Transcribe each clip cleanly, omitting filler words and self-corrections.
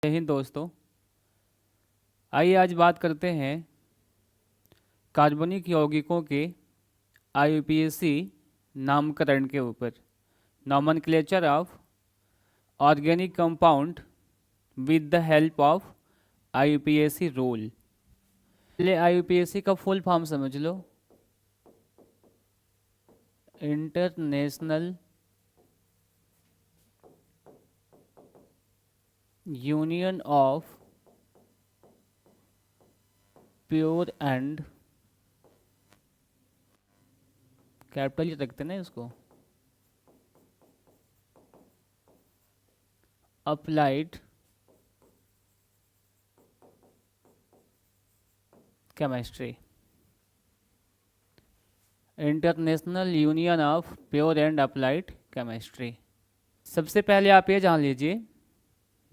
जय हिंद दोस्तों। आइए आज बात करते हैं कार्बनिक यौगिकों के आईयूपीएसी नामकरण के ऊपर। Nomenclature of organic compound with the help of IUPAC rule. पहले आईयूपीएसी का फुल फॉर्म समझ लो। International union of pure and, capital ही रखते ना इसको, applied chemistry. International union of pure and applied chemistry. सबसे पहले आप ये जान लीजिए,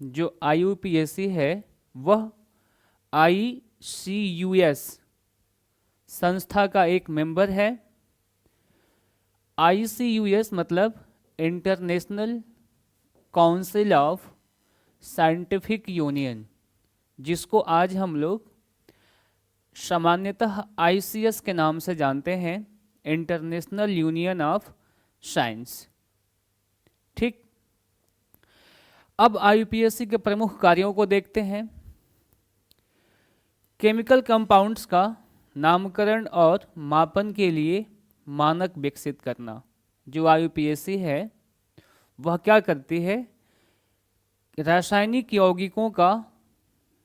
जो आईयूपीएसी है वह आईसीयूएस संस्था का एक मेंबर है। आईसीयूएस मतलब international council of scientific union, जिसको आज हम लोग सामान्यतः आईसीएस के नाम से जानते हैं, इंटरनेशनल यूनियन ऑफ साइंस। ठीक, अब आईयूपीएसी के प्रमुख कार्यों को देखते हैं। केमिकल कंपाउंड्स का नामकरण और मापन के लिए मानक विकसित करना। जो आईयूपीएसी है वह क्या करती है? रासायनिक यौगिकों का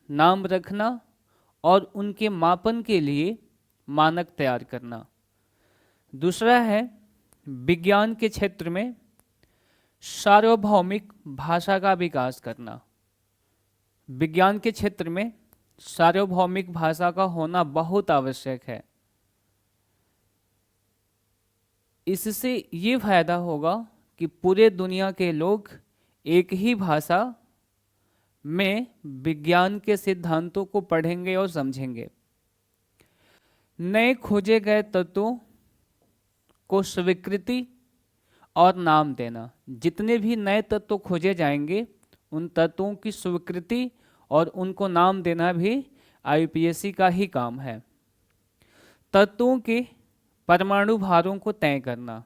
नाम रखना और उनके मापन के लिए मानक तैयार करना। दूसरा है विज्ञान के क्षेत्र में सार्वभौमिक भाषा का विकास करना। विज्ञान के क्षेत्र में सार्वभौमिक भाषा का होना बहुत आवश्यक है। इससे ये फायदा होगा कि पूरे दुनिया के लोग एक ही भाषा में विज्ञान के सिद्धांतों को पढ़ेंगे और समझेंगे। नए खोजे गए तत्वों को स्वीकृति और नाम देना। जितने भी नए तत्व खोजे जाएंगे उन तत्वों की स्वीकृति और उनको नाम देना भी आईयूपीएसी का ही काम है। तत्वों के परमाणु भारों को तय करना।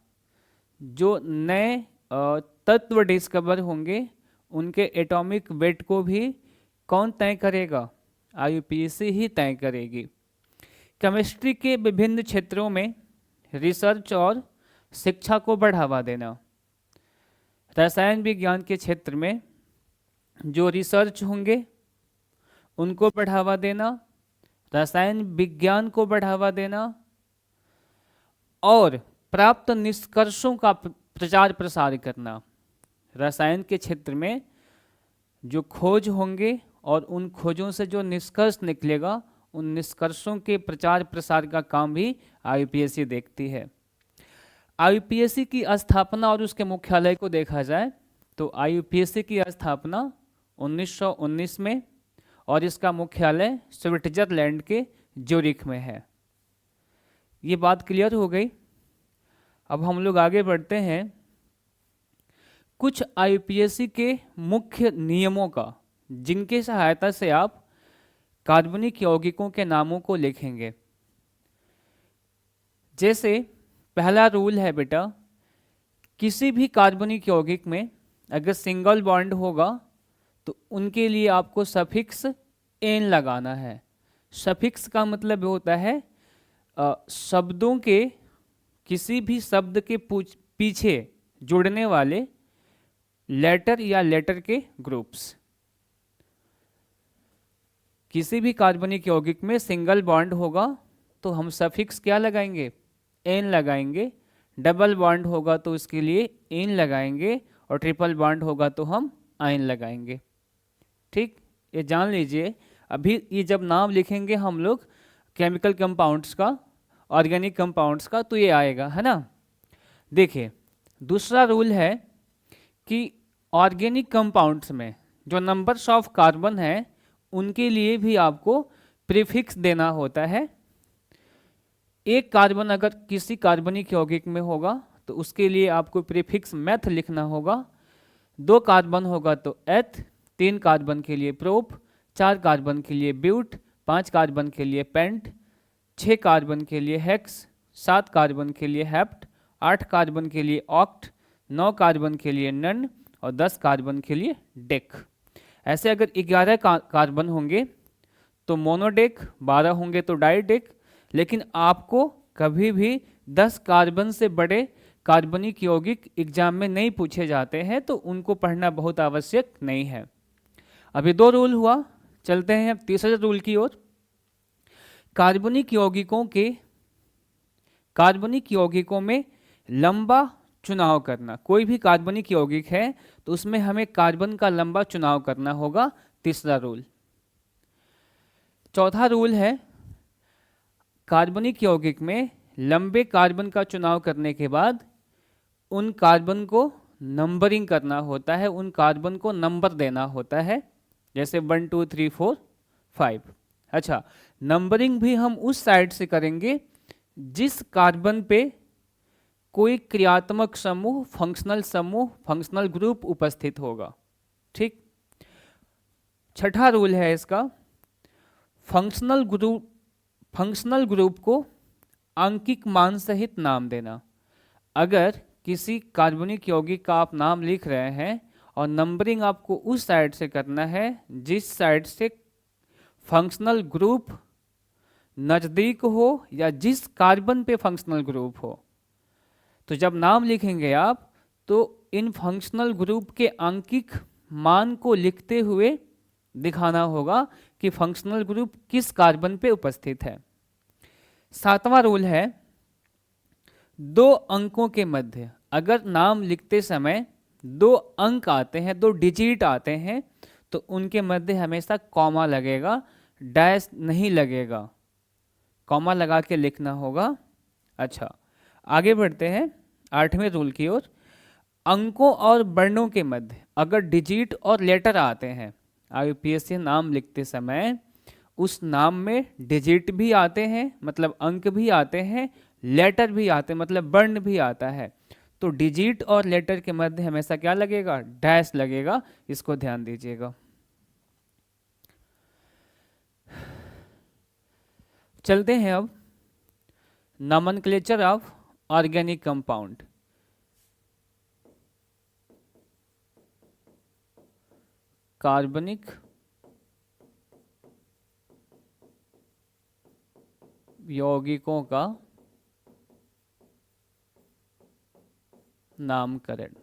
जो नए तत्व डिस्कवर होंगे उनके एटॉमिक वेट को भी कौन तय करेगा? आईयूपीएसी ही तय करेगी। केमिस्ट्री के विभिन्न क्षेत्रों में रिसर्च और शिक्षा को बढ़ावा देना। रसायन विज्ञान के क्षेत्र में जो रिसर्च होंगे उनको बढ़ावा देना, रसायन विज्ञान को बढ़ावा देना और प्राप्त निष्कर्षों का प्रचार प्रसार करना। रसायन के क्षेत्र में जो खोज होंगे और उन खोजों से जो निष्कर्ष निकलेगा उन निष्कर्षों के प्रचार प्रसार का काम भी आईयूपीएसी देखती है। आईयूपीएसी की स्थापना और उसके मुख्यालय को देखा जाए तो आईयूपीएसी की स्थापना 1919 में और इसका मुख्यालय स्विट्जरलैंड के ज्यूरिख में है। ये बात क्लियर हो गई। अब हम लोग आगे बढ़ते हैं कुछ आईयूपीएसी के मुख्य नियमों का, जिनके सहायता से आप कार्बनिक यौगिकों के नामों को लिखेंगे। जैसे पहला रूल है बेटा, किसी भी कार्बनिक यौगिक में अगर सिंगल बॉन्ड होगा तो उनके लिए आपको सफिक्स एन लगाना है। सफिक्स का मतलब होता है शब्दों के, किसी भी शब्द के पीछे जुड़ने वाले लेटर या लेटर के ग्रुप्स। किसी भी कार्बनिक यौगिक में सिंगल बॉन्ड होगा तो हम सफिक्स क्या लगाएंगे? एन लगाएंगे। डबल बॉन्ड होगा तो उसके लिए एन लगाएंगे और ट्रिपल बॉन्ड होगा तो हम आयन लगाएंगे। ठीक, ये जान लीजिए। अभी ये जब नाम लिखेंगे हम लोग केमिकल कंपाउंड्स का, ऑर्गेनिक कंपाउंड्स का, तो ये आएगा, है ना। देखिए, दूसरा रूल है कि ऑर्गेनिक कंपाउंड्स में जो नंबर्स ऑफ कार्बन है उनके लिए भी आपको प्रीफिक्स देना होता है। एक कार्बन अगर किसी कार्बनिक यौगिक में होगा तो उसके लिए आपको प्रीफिक्स मेथ लिखना होगा। 2 कार्बन होगा तो एथ, 3 कार्बन के लिए प्रोप, 4 कार्बन के लिए ब्यूट, 5 कार्बन के लिए पेंट, 6 कार्बन के लिए हेक्स, 7 कार्बन के लिए हेप्ट, 8 कार्बन के लिए ऑक्ट, 9 कार्बन के लिए नन और 10 कार्बन के लिए डेक। ऐसे अगर 11 कार्बन होंगे तो मोनोडेक, 12 होंगे तो डाइडेक, लेकिन आपको कभी भी 10 कार्बन से बड़े कार्बनिक यौगिक एग्जाम में नहीं पूछे जाते हैं, तो उनको पढ़ना बहुत आवश्यक नहीं है। अभी 2 रूल हुआ, चलते हैं अब तीसरे रूल की ओर। कार्बनिक यौगिकों में लंबा चुनाव करना। कोई भी कार्बनिक यौगिक है तो उसमें हमें कार्बन का लंबा चुनाव करना होगा, तीसरा रूल। चौथा रूल है, कार्बनिक यौगिक में लंबे कार्बन का चुनाव करने के बाद उन कार्बन को नंबरिंग करना होता है, उन कार्बन को नंबर देना होता है, जैसे 1 2 3 4 5। अच्छा, नंबरिंग भी हम उस साइड से करेंगे जिस कार्बन पे कोई क्रियात्मक समूह, फंक्शनल ग्रुप उपस्थित होगा। ठीक। छठा रूल है इसका, फंक्शनल ग्रुप को आंकिक मान सहित नाम देना। अगर किसी कार्बनिक यौगिक का आप नाम लिख रहे हैं और नंबरिंग आपको उस साइड से करना है जिस साइड से फंक्शनल ग्रुप नज़दीक हो या जिस कार्बन पे फंक्शनल ग्रुप हो, तो जब नाम लिखेंगे आप तो इन फंक्शनल ग्रुप के आंकिक मान को लिखते हुए दिखाना होगा कि फंक्शनल ग्रुप किस कार्बन पे उपस्थित है। 7वां रूल है, 2 अंकों के मध्य, अगर नाम लिखते समय 2 अंक आते हैं, 2 डिजिट आते हैं, तो उनके मध्य हमेशा कॉमा लगेगा, डैश नहीं लगेगा, कॉमा लगा के लिखना होगा। अच्छा, आगे बढ़ते हैं 8वें रूल की ओर। अंकों और वर्णों के मध्य अगर डिजिट और लेटर आते हैं, यूपीएससी नाम लिखते समय उस नाम में डिजिट भी आते हैं, मतलब अंक भी आते हैं, लेटर भी आते हैं, मतलब वर्ण भी आता है, तो डिजिट और लेटर के मध्य हमेशा क्या लगेगा, डैश लगेगा। इसको ध्यान दीजिएगा। चलते हैं अब नॉमेनक्लेचर ऑफ ऑर्गेनिक कंपाउंड। कार्बनिक यौगिकों का नामकरण।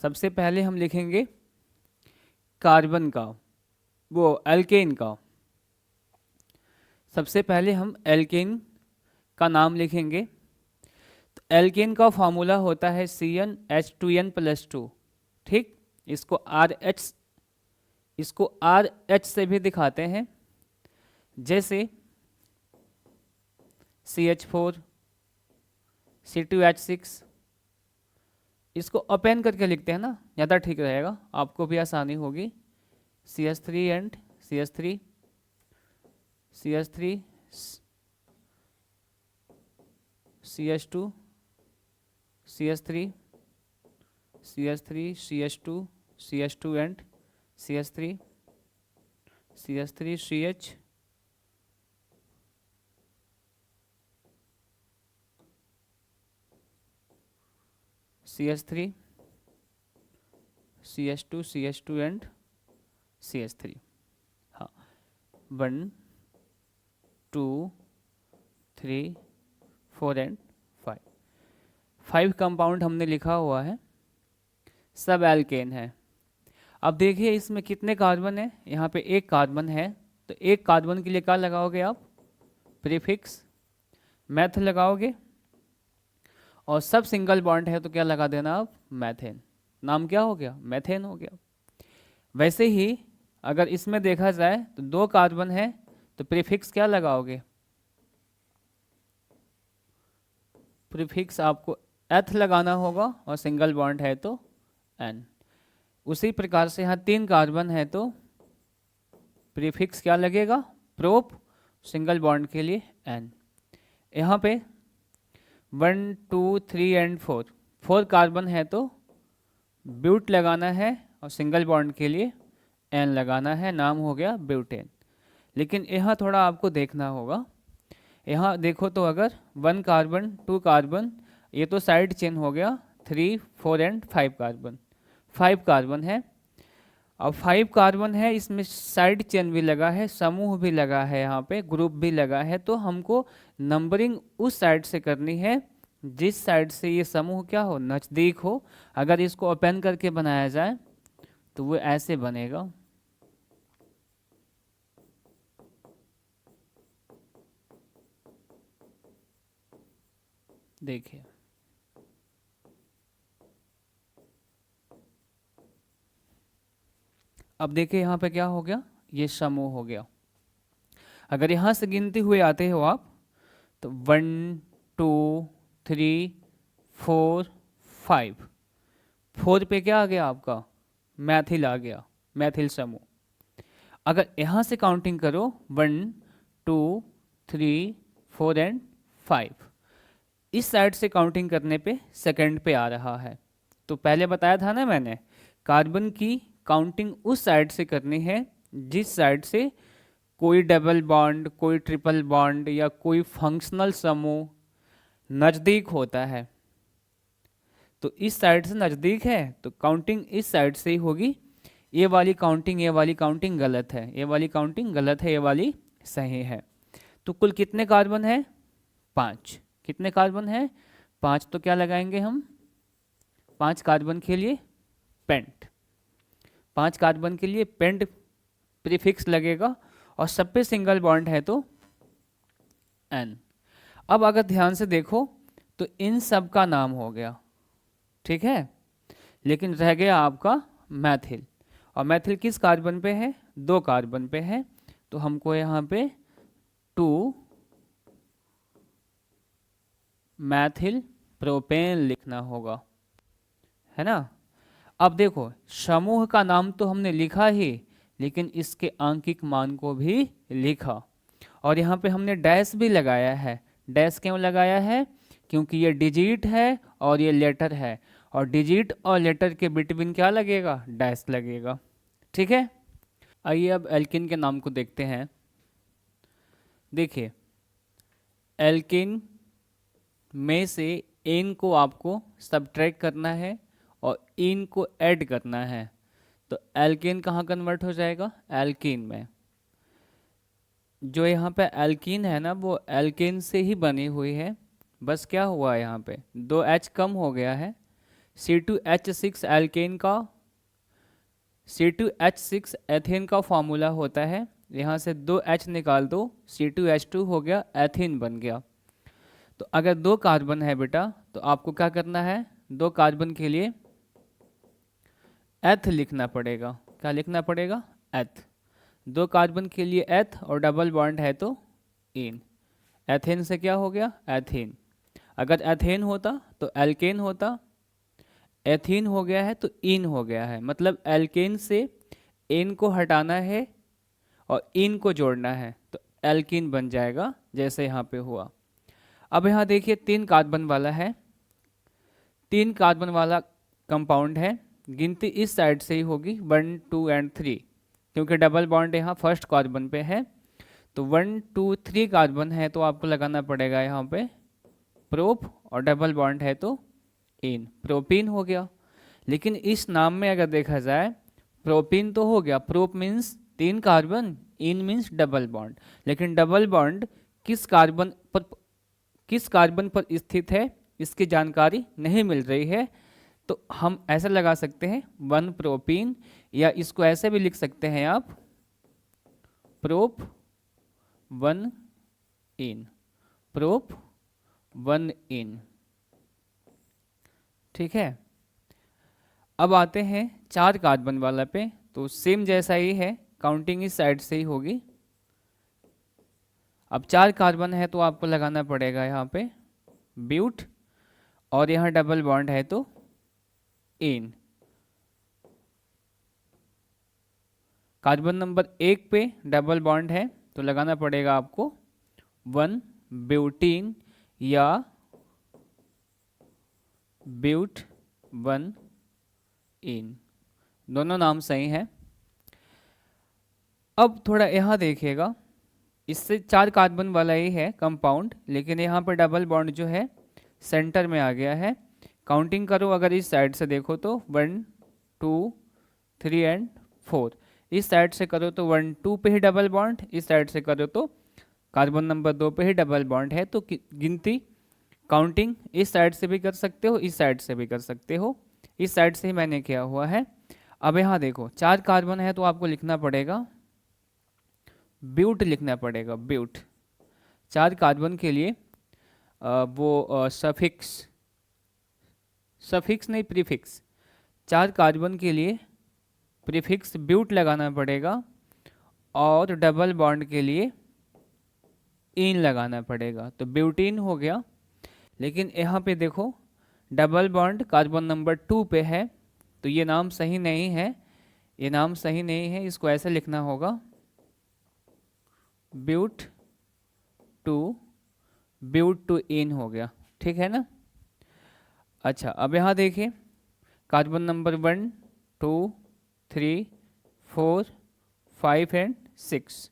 सबसे पहले हम लिखेंगे कार्बन का, वो एल्केन का। सबसे पहले हम एल्केन का नाम लिखेंगे। तो एल्केन का फॉर्मूला होता है CnH2n+2। ठीक, इसको RH से भी दिखाते हैं, जैसे CH4, C2H6, इसको ओपन करके लिखते हैं ना, ज़्यादा ठीक रहेगा, आपको भी आसानी होगी। CH3 and CH3, CH3, CH2, CH3, CH3, CH2, CH2 and CH3, CH3, CH, CH3, CH2, CH2 and CH3। हाँ, 1 2 3 4 एंड 5 कंपाउंड हमने लिखा हुआ है, सब एल्केन है। अब देखिए इसमें कितने कार्बन है, यहाँ पे 1 कार्बन है, तो 1 कार्बन के लिए क्या लगाओगे आप, प्रीफिक्स, मैथ लगाओगे, और सब सिंगल बॉन्ड है तो क्या लगा देना आप, मैथेन। नाम क्या हो गया, मैथेन हो गया। वैसे ही अगर इसमें देखा जाए तो 2 कार्बन है तो प्रीफिक्स क्या लगाओगे, प्रीफिक्स आपको एथ लगाना होगा, और सिंगल बॉन्ड है तो एन। उसी प्रकार से यहाँ 3 कार्बन है तो प्रीफिक्स क्या लगेगा, प्रोप, सिंगल बॉन्ड के लिए एन। यहाँ पे 1 2 3 एंड 4 कार्बन है तो ब्यूट लगाना है, और सिंगल बॉन्ड के लिए एन लगाना है, नाम हो गया ब्यूटेन। लेकिन यहाँ थोड़ा आपको देखना होगा, यहाँ देखो तो अगर 1 कार्बन 2 कार्बन, ये तो साइड चेन हो गया, 3 4 एंड 5 कार्बन, 5 कार्बन है। अब 5 कार्बन है, इसमें साइड चेन भी लगा है, समूह भी लगा है, यहाँ पे ग्रुप भी लगा है। तो हमको नंबरिंग उस साइड से करनी है जिस साइड से ये समूह क्या हो, नज़दीक हो। अगर इसको ओपन करके बनाया जाए तो वो ऐसे बनेगा। देखिए, अब देखिए यहाँ पे क्या हो गया, ये समूह हो गया। अगर यहाँ से गिनते हुए आते हो आप तो 1 2 3 4 5, 4 पे क्या आ गया आपका, मैथिल आ गया, मैथिल समूह। अगर यहाँ से काउंटिंग करो 1 2 3 4 एंड 5, इस साइड से काउंटिंग करने पे सेकंड पे आ रहा है। तो पहले बताया था ना मैंने, कार्बन की काउंटिंग उस साइड से करनी है जिस साइड से कोई डबल बॉन्ड, कोई ट्रिपल बॉन्ड या कोई फंक्शनल समूह नज़दीक होता है। तो इस साइड से नज़दीक है तो काउंटिंग इस साइड से ही होगी। ये वाली काउंटिंग गलत है, ये वाली काउंटिंग गलत है, ये वाली सही है। तो कुल कितने कार्बन है, 5। कितने कार्बन है, 5। तो क्या लगाएंगे हम, 5 कार्बन के लिए पेंट, 5 कार्बन के लिए पेंट प्रीफिक्स लगेगा, और सब पे सिंगल बॉन्ड है तो एन। अब अगर ध्यान से देखो तो इन सब का नाम हो गया, ठीक है, लेकिन रह गया आपका मैथिल। और मैथिल किस कार्बन पे है, 2 कार्बन पे है। तो हमको यहाँ पे 2 मैथिल प्रोपेन लिखना होगा, है ना। अब देखो, समूह का नाम तो हमने लिखा ही, लेकिन इसके आंकिक मान को भी लिखा, और यहाँ पे हमने डैश भी लगाया है। डैश क्यों लगाया है, क्योंकि ये डिजिट है और ये लेटर है, और डिजिट और लेटर के बिटवीन क्या लगेगा, डैश लगेगा, ठीक है। आइए अब एल्किन के नाम को देखते हैं। देखिए, एल्किन में से एन को आपको सब्ट्रैक्ट करना है और इन को ऐड करना है। तो एल्केन कहाँ कन्वर्ट हो जाएगा, एल्कीन में। जो यहाँ पे एल्कीन है ना, वो एल्केन से ही बनी हुई है, बस क्या हुआ यहाँ पे 2 H कम हो गया है। C2H6 एल्केन का, C2H6 एथेन का फॉर्मूला होता है, यहाँ से 2 H निकाल दो, C2H2 हो गया, एथेन बन गया। तो अगर 2 कार्बन है बेटा तो आपको क्या करना है, 2 कार्बन के लिए एथ लिखना पड़ेगा। क्या लिखना पड़ेगा, एथ। 2 कार्बन के लिए एथ और डबल बॉन्ड है तो इन। एथेन से क्या हो गया, एथेन। अगर एथेन होता तो एल्केन होता, एथीन हो गया है तो इन हो गया है, मतलब एल्केन से एन को हटाना है और इन को जोड़ना है, तो एल्कीन बन जाएगा, जैसे यहाँ पे हुआ। अब यहाँ देखिए 3 कार्बन वाला है, 3 कार्बन वाला कंपाउंड है, गिनती इस साइड से ही होगी 1 2 एंड 3, क्योंकि डबल बॉन्ड यहाँ फर्स्ट कार्बन पे है। तो 1 2 3 कार्बन है तो आपको लगाना पड़ेगा यहाँ पे प्रोप, और डबल बॉन्ड है तो इन, प्रोपीन हो गया। लेकिन इस नाम में अगर देखा जाए, प्रोपीन तो हो गया, प्रोप मीन्स 3 कार्बन, इन मीन्स डबल बॉन्ड, लेकिन डबल बॉन्ड किस कार्बन पर स्थित है इसकी जानकारी नहीं मिल रही है। तो हम ऐसा लगा सकते हैं 1 प्रोपीन, या इसको ऐसे भी लिख सकते हैं आप, प्रोप 1 इन, प्रोप 1 इन, ठीक है। अब आते हैं 4 कार्बन वाला पे, तो सेम जैसा ही है, काउंटिंग इस साइड से ही होगी। अब 4 कार्बन है तो आपको लगाना पड़ेगा यहाँ पे ब्यूट, और यहाँ डबल बॉन्ड है तो इन। कार्बन नंबर 1 पे डबल बॉन्ड है तो लगाना पड़ेगा आपको 1 ब्यूटीन या ब्यूट 1 इन, दोनों नाम सही है। अब थोड़ा यहाँ देखिएगा, इससे 4 कार्बन वाला ही है कंपाउंड, लेकिन यहाँ पर डबल बॉन्ड जो है सेंटर में आ गया है। काउंटिंग करो, अगर इस साइड से देखो तो 1 2 3 एंड 4, इस साइड से करो तो 1 2 पे ही डबल बॉन्ड, इस साइड से करो तो कार्बन नंबर 2 पे ही डबल बॉन्ड है। तो गिनती काउंटिंग इस साइड से भी कर सकते हो, इस साइड से भी कर सकते हो, इस साइड से ही मैंने किया हुआ है। अब यहाँ देखो 4 कार्बन है तो आपको लिखना पड़ेगा ब्यूट, लिखना पड़ेगा ब्यूट। 4 कार्बन के लिए वो सफिक्स नहीं प्रीफिक्स, 4 कार्बन के लिए प्रीफिक्स ब्यूट लगाना पड़ेगा और डबल बॉन्ड के लिए इन लगाना पड़ेगा, तो ब्यूटीन हो गया। लेकिन यहाँ पे देखो डबल बॉन्ड कार्बन नंबर 2 पे है, तो ये नाम सही नहीं है, ये नाम सही नहीं है, इसको ऐसे लिखना होगा ब्यूट टू इन हो गया, ठीक है ना। अच्छा, अब यहाँ देखिए कार्बन नंबर 1 2 3 4 5 एंड 6,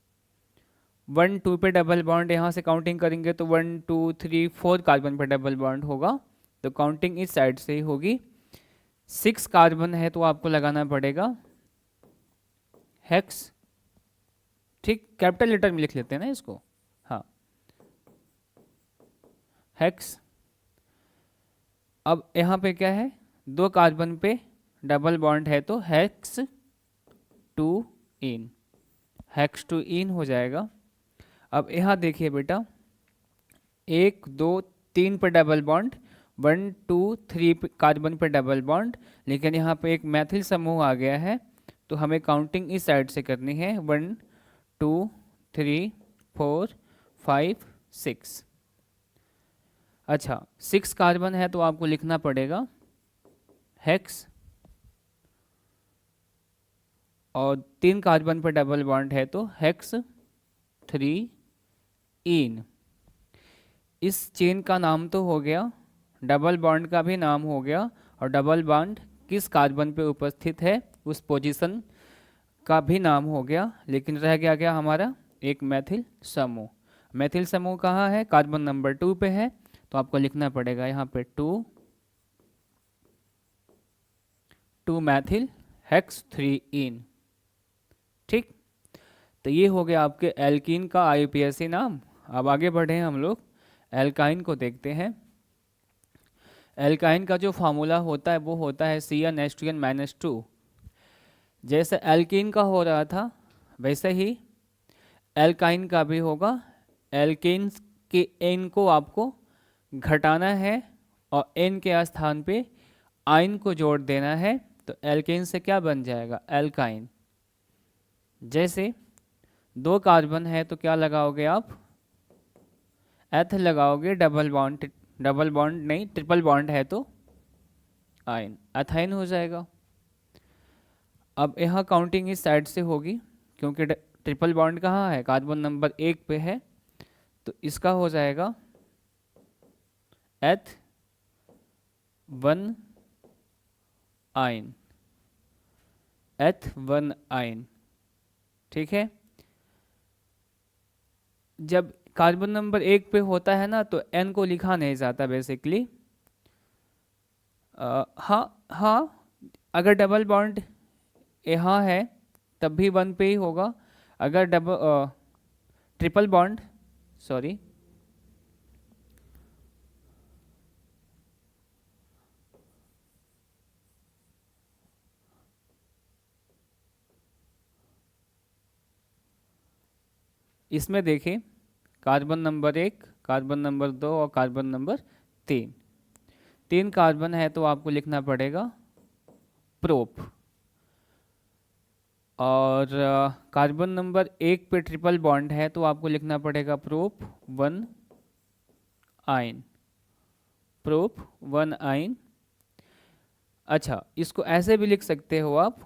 1 2 पे डबल बॉन्ड, यहाँ से काउंटिंग करेंगे तो 1 2 3 4 कार्बन पे डबल बॉन्ड होगा, तो काउंटिंग इस साइड से ही होगी। 6 कार्बन है तो आपको लगाना पड़ेगा हेक्स, ठीक, कैपिटल लेटर में लिख लेते हैं ना इसको, हाँ हेक्स। अब यहाँ पे क्या है, 2 कार्बन पे डबल बॉन्ड है तो hex two ene, hex two ene हो जाएगा। अब यहाँ देखिए बेटा 1 2 3 पे डबल बॉन्ड, 1 2 3 कार्बन पे डबल बॉन्ड, लेकिन यहाँ पे एक मैथिल समूह आ गया है, तो हमें काउंटिंग इस साइड से करनी है 1 2 3 4 5 6। अच्छा, 6 कार्बन है तो आपको लिखना पड़ेगा हेक्स, और 3 कार्बन पर डबल बॉन्ड है तो हेक्स 3 इन। इस चेन का नाम तो हो गया, डबल बॉन्ड का भी नाम हो गया, और डबल बॉन्ड किस कार्बन पे उपस्थित है उस पोजीशन का भी नाम हो गया, लेकिन रह गया हमारा एक मैथिल समूह। मैथिल समूह कहाँ है, कार्बन नंबर 2 पे है, तो आपको लिखना पड़ेगा यहाँ पे 2 मैथिल हेक्स 3 इन, ठीक। तो ये हो गया आपके एल्कीन का आईयूपीएसी नाम। अब आगे बढ़े हम लोग एल्काइन को देखते हैं। एल्काइन का जो फार्मूला होता है वो होता है CnH2n-2। जैसे एल्कीन का हो रहा था वैसे ही एल्काइन का भी होगा। एल्केन के एन को आपको घटाना है और एन के स्थान पे आइन को जोड़ देना है, तो एल्केन से क्या बन जाएगा, एल्काइन। जैसे 2 कार्बन है तो क्या लगाओगे आप, एथ लगाओगे, डबल बॉन्ड नहीं ट्रिपल बॉन्ड है तो आइन, एथाइन हो जाएगा। अब यहाँ काउंटिंग इस साइड से होगी क्योंकि ट्रिपल बॉन्ड कहाँ है, कार्बन नंबर 1 पे है, तो इसका हो जाएगा एथ 1 आइन, एथ 1 आइन, ठीक है। जब कार्बन नंबर 1 पे होता है ना तो एन को लिखा नहीं जाता बेसिकली। हाँ, अगर डबल बॉन्ड यहाँ है तब भी 1 पे ही होगा, अगर ट्रिपल बॉन्ड, सॉरी, इसमें देखिए कार्बन नंबर 1, कार्बन नंबर 2 और कार्बन नंबर 3 कार्बन है तो आपको लिखना पड़ेगा प्रोप, और कार्बन नंबर 1 पे ट्रिपल बॉन्ड है तो आपको लिखना पड़ेगा प्रोप 1 आइन, प्रोप 1 आइन। अच्छा, इसको ऐसे भी लिख सकते हो आप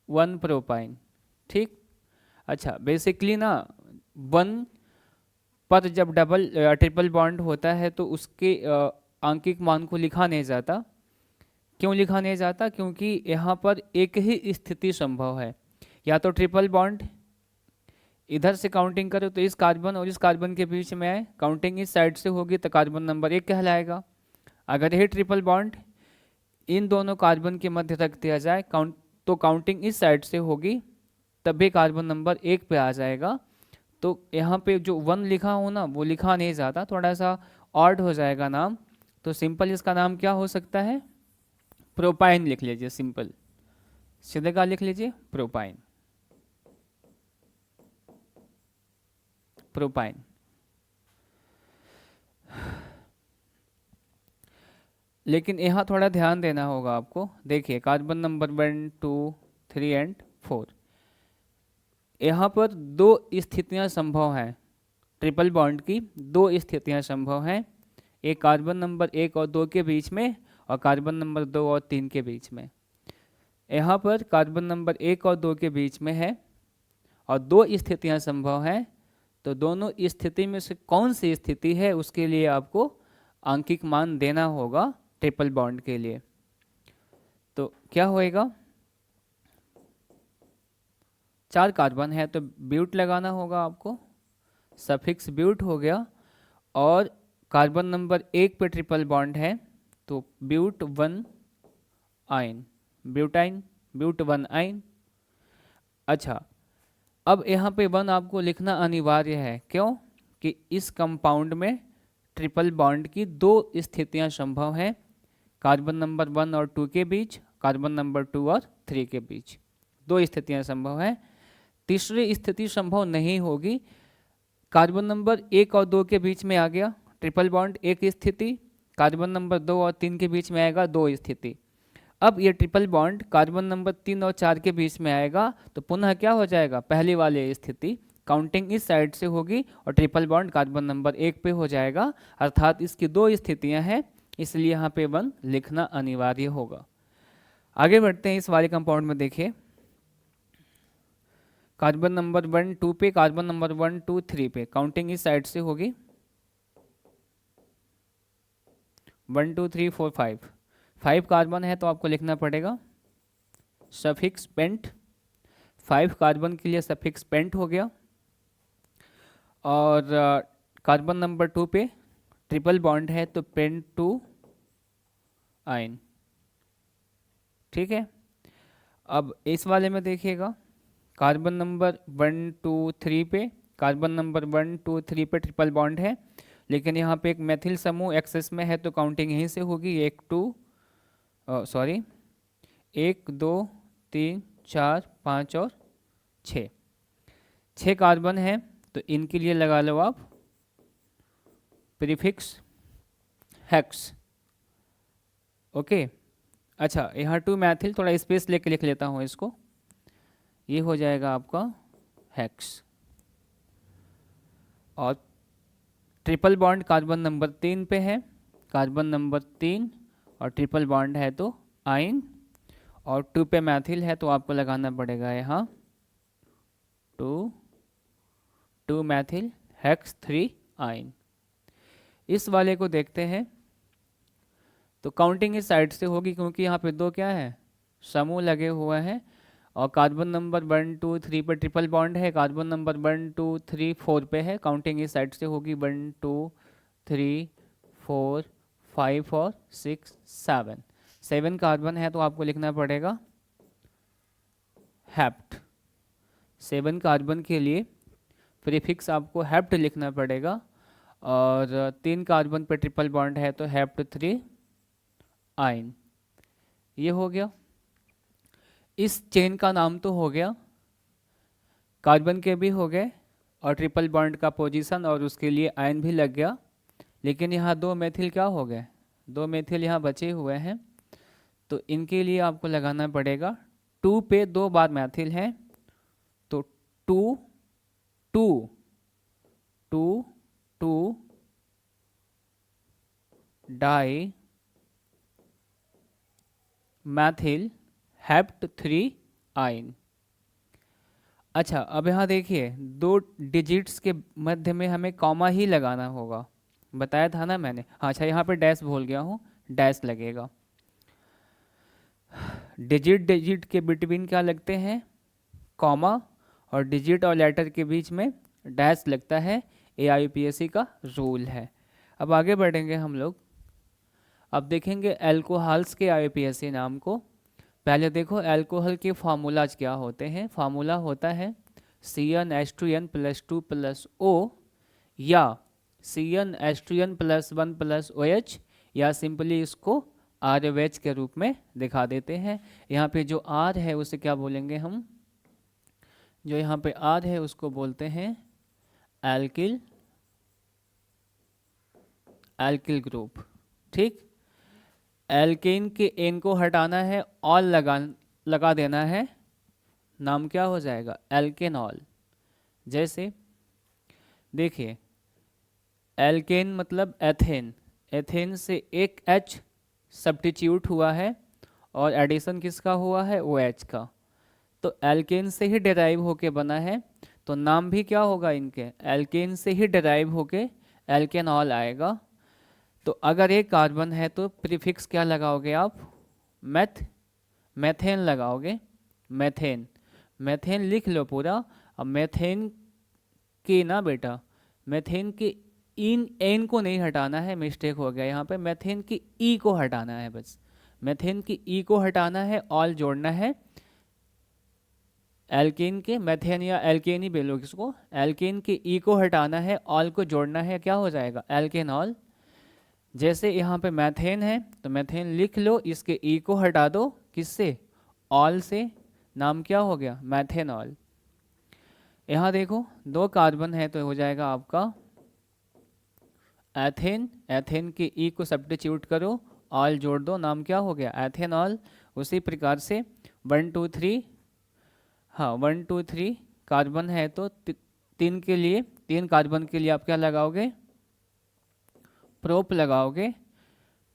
1 प्रोपाइन, ठीक। अच्छा, बेसिकली ना 1 पर जब ट्रिपल बॉन्ड होता है तो उसके आंकिक मान को लिखा नहीं जाता, क्यों लिखा नहीं जाता? क्योंकि यहाँ पर एक ही स्थिति संभव है, या तो ट्रिपल बॉन्ड इधर से काउंटिंग करो तो इस कार्बन और इस कार्बन के बीच में है, काउंटिंग इस साइड से होगी तो कार्बन नंबर 1 कहलाएगा। अगर यही ट्रिपल बॉन्ड इन दोनों कार्बन के मध्य रख दिया जाए तो काउंटिंग इस साइड से होगी, तब भी कार्बन नंबर 1 पे आ जाएगा। तो यहाँ पे जो 1 लिखा हो ना वो लिखा नहीं जाता, थोड़ा सा ऑड हो जाएगा नाम। तो सिंपल इसका नाम क्या हो सकता है? प्रोपाइन लिख लीजिए, सिंपल सीधे का लिख लीजिए, प्रोपाइन। प्रोपाइन। लेकिन यहाँ थोड़ा ध्यान देना होगा आपको। देखिए कार्बन नंबर 1 2 3 एंड 4, यहाँ पर दो स्थितियाँ संभव हैं, ट्रिपल बॉन्ड की दो स्थितियाँ संभव हैं, एक कार्बन नंबर 1 और 2 के बीच में और कार्बन नंबर 2 और 3 के बीच में। यहाँ पर कार्बन नंबर 1 और 2 के बीच में है और दो स्थितियाँ संभव हैं, तो दोनों स्थिति में से कौन सी स्थिति है उसके लिए आपको आंकिक मान देना होगा ट्रिपल बॉन्ड के लिए। तो क्या होएगा? 4 कार्बन है तो ब्यूट लगाना होगा आपको, सफिक्स ब्यूट हो गया। और कार्बन नंबर 1 पे ट्रिपल बॉन्ड है तो ब्यूट 1 आइन, ब्यूटाइन, ब्यूट 1 आइन। अच्छा, अब यहाँ पे 1 आपको लिखना अनिवार्य है, क्यों? कि इस कंपाउंड में ट्रिपल बॉन्ड की दो स्थितियाँ संभव हैं, कार्बन नंबर 1 और 2 के बीच, कार्बन नंबर 2 और 3 के बीच दो स्थितियाँ संभव हैं। तीसरी स्थिति संभव नहीं होगी। कार्बन नंबर 1 और 2 के बीच में आ गया ट्रिपल बॉन्ड, एक स्थिति, कार्बन नंबर 2 और 3 के बीच में आएगा दो स्थिति। अब ये ट्रिपल बॉन्ड कार्बन नंबर 3 और 4 के बीच में आएगा तो पुनः क्या हो जाएगा? पहली वाली स्थिति, काउंटिंग इस साइड से होगी और ट्रिपल बॉन्ड कार्बन नंबर 1 पे हो जाएगा, अर्थात इसकी दो स्थितियां हैं, इसलिए यहाँ पे 1 लिखना अनिवार्य होगा। आगे बढ़ते हैं इस वाले कंपाउंड में। देखिए कार्बन नंबर 1 2 पे, कार्बन नंबर 1 2 3 पे, काउंटिंग इस साइड से होगी 1 2 3 4 5, 5 कार्बन है तो आपको लिखना पड़ेगा सफिक्स पेंट, 5 कार्बन के लिए सफिक्स पेंट हो गया। और कार्बन नंबर 2 पे ट्रिपल बॉन्ड है तो पेंट 2 आइन, ठीक है। अब इस वाले में देखिएगा कार्बन नंबर 1 2 3 पे, कार्बन नंबर 1 2 3 पे ट्रिपल बॉन्ड है, लेकिन यहाँ पे एक मेथिल समूह एक्सेस में है तो काउंटिंग यहीं से होगी 1 2 3 4 5 और 6 कार्बन है तो इनके लिए लगा लो आप प्रीफिक्स हेक्स, ओके। अच्छा, यहाँ 2 मैथिल, थोड़ा स्पेस लेके लिख लेता हूँ इसको, ये हो जाएगा आपका हेक्स। और ट्रिपल बॉन्ड कार्बन नंबर 3 पे है, कार्बन नंबर 3 और ट्रिपल बॉन्ड है तो आइन, और 2 पे मैथिल है तो आपको लगाना पड़ेगा यहाँ 2 मैथिल हेक्स 3 आइन। इस वाले को देखते हैं तो काउंटिंग इस साइड से होगी क्योंकि यहाँ पे दो क्या है? समूह लगे हुए हैं, और कार्बन नंबर 1 2 3 पे ट्रिपल बॉन्ड है, कार्बन नंबर 1 2 3 4 पे है, काउंटिंग इस साइड से होगी 1 2 3 4 5 और 6 7 कार्बन है तो आपको लिखना पड़ेगा हेप्ट। 7 कार्बन के लिए प्रीफिक्स आपको हेप्ट लिखना पड़ेगा, और 3 कार्बन पे ट्रिपल बॉन्ड है तो हेप्ट 3 आइन। ये हो गया, इस चेन का नाम तो हो गया, कार्बन के भी हो गए और ट्रिपल बॉन्ड का पोजीशन और उसके लिए आयन भी लग गया। लेकिन यहाँ 2 मेथिल क्या हो गए? 2 मेथिल यहाँ बचे हुए हैं, तो इनके लिए आपको लगाना पड़ेगा 2 पे 2 बार मैथिल है तो 2 2 2 2 डाई मैथिल हेप्ट 3 आइन। अच्छा, अब यहाँ देखिए 2 डिजिट्स के मध्य में हमें कॉमा ही लगाना होगा, बताया था ना मैंने। अच्छा, यहाँ पे डैश भूल गया हूँ, डैश लगेगा। डिजिट डिजिट के बिटवीन क्या लगते हैं, कॉमा, और डिजिट और लेटर के बीच में डैश लगता है। AIUPAC का रूल है। अब आगे बढ़ेंगे हम लोग। अब देखेंगे एल्कोहल्स के IUPAC नाम को। पहले देखो एल्कोहल के फार्मूलाज क्या होते हैं। फार्मूला होता है CnH2n+2+O या CnH2n+1+OH, या सिंपली इसको ROH के रूप में दिखा देते हैं। यहाँ पे जो R है उसे क्या बोलेंगे हम, जो यहाँ पे R है उसको बोलते हैं एल्किल ग्रुप। ठीक, एल्केन के एन को हटाना है, ऑल लगा देना है, नाम क्या हो जाएगा, एल्केनॉल। जैसे देखिए एल्केन मतलब एथेन, एथेन से एक H सब्स्टिट्यूट हुआ है और एडिशन किसका हुआ है, OH का, तो एल्केन से ही डेराइव होके बना है, तो नाम भी क्या होगा इनके, एल्केन से ही डेराइव होके एल्केनॉल आएगा। तो अगर एक कार्बन है तो प्रीफिक्स क्या लगाओगे आप, मैथेन लगाओगे, मैथेन लिख लो पूरा। अब मैथेन के ना बेटा, मैथेन के इन एन को नहीं हटाना है, मिस्टेक हो गया यहाँ पे, मैथेन की ई को हटाना है बस, मैथेन की ई को हटाना है, ऑल जोड़ना है एल्केन के, मैथेन या एल्केन ही बोलो किसको, एल्केन के ई को हटाना है, ऑल को जोड़ना है, क्या हो जाएगा, एल्केनॉल। जैसे यहाँ पे मैथेन है तो मैथेन लिख लो, इसके ई को हटा दो, किससे, ऑल से, नाम क्या हो गया, मैथेनॉल। यहाँ देखो दो कार्बन है तो हो जाएगा आपका एथेन, एथेन के ई को सब्स्टिट्यूट करो, ऑल जोड़ दो, नाम क्या हो गया, एथेनॉल। उसी प्रकार से 1 2 3, हाँ 1 2 3 कार्बन है तो तीन के लिए, तीन कार्बन के लिए आप क्या लगाओगे, प्रोप लगाओगे,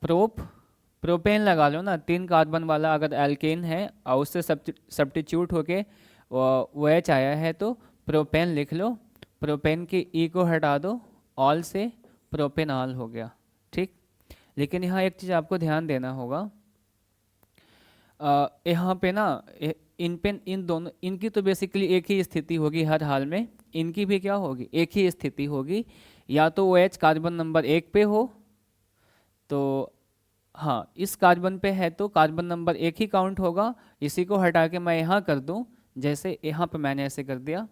प्रोपेन लगा लो ना, तीन कार्बन वाला अगर एल्केन है और उससे सब्स्टिट्यूट होके OH आया है तो प्रोपेन लिख लो, प्रोपेन के ई को हटा दो, ऑल से प्रोपेनॉल हो गया। ठीक, लेकिन यहाँ एक चीज़ आपको ध्यान देना होगा, यहाँ पे ना इन दोनों, इनकी तो बेसिकली एक ही स्थिति होगी हर हाल में, इनकी भी क्या होगी, एक ही स्थिति होगी, या तो OH कार्बन नंबर 1 पे हो, तो हाँ इस कार्बन पे है तो कार्बन नंबर 1 ही काउंट होगा, इसी को हटा के मैं यहाँ कर दूँ, जैसे यहाँ पे मैंने ऐसे कर दिया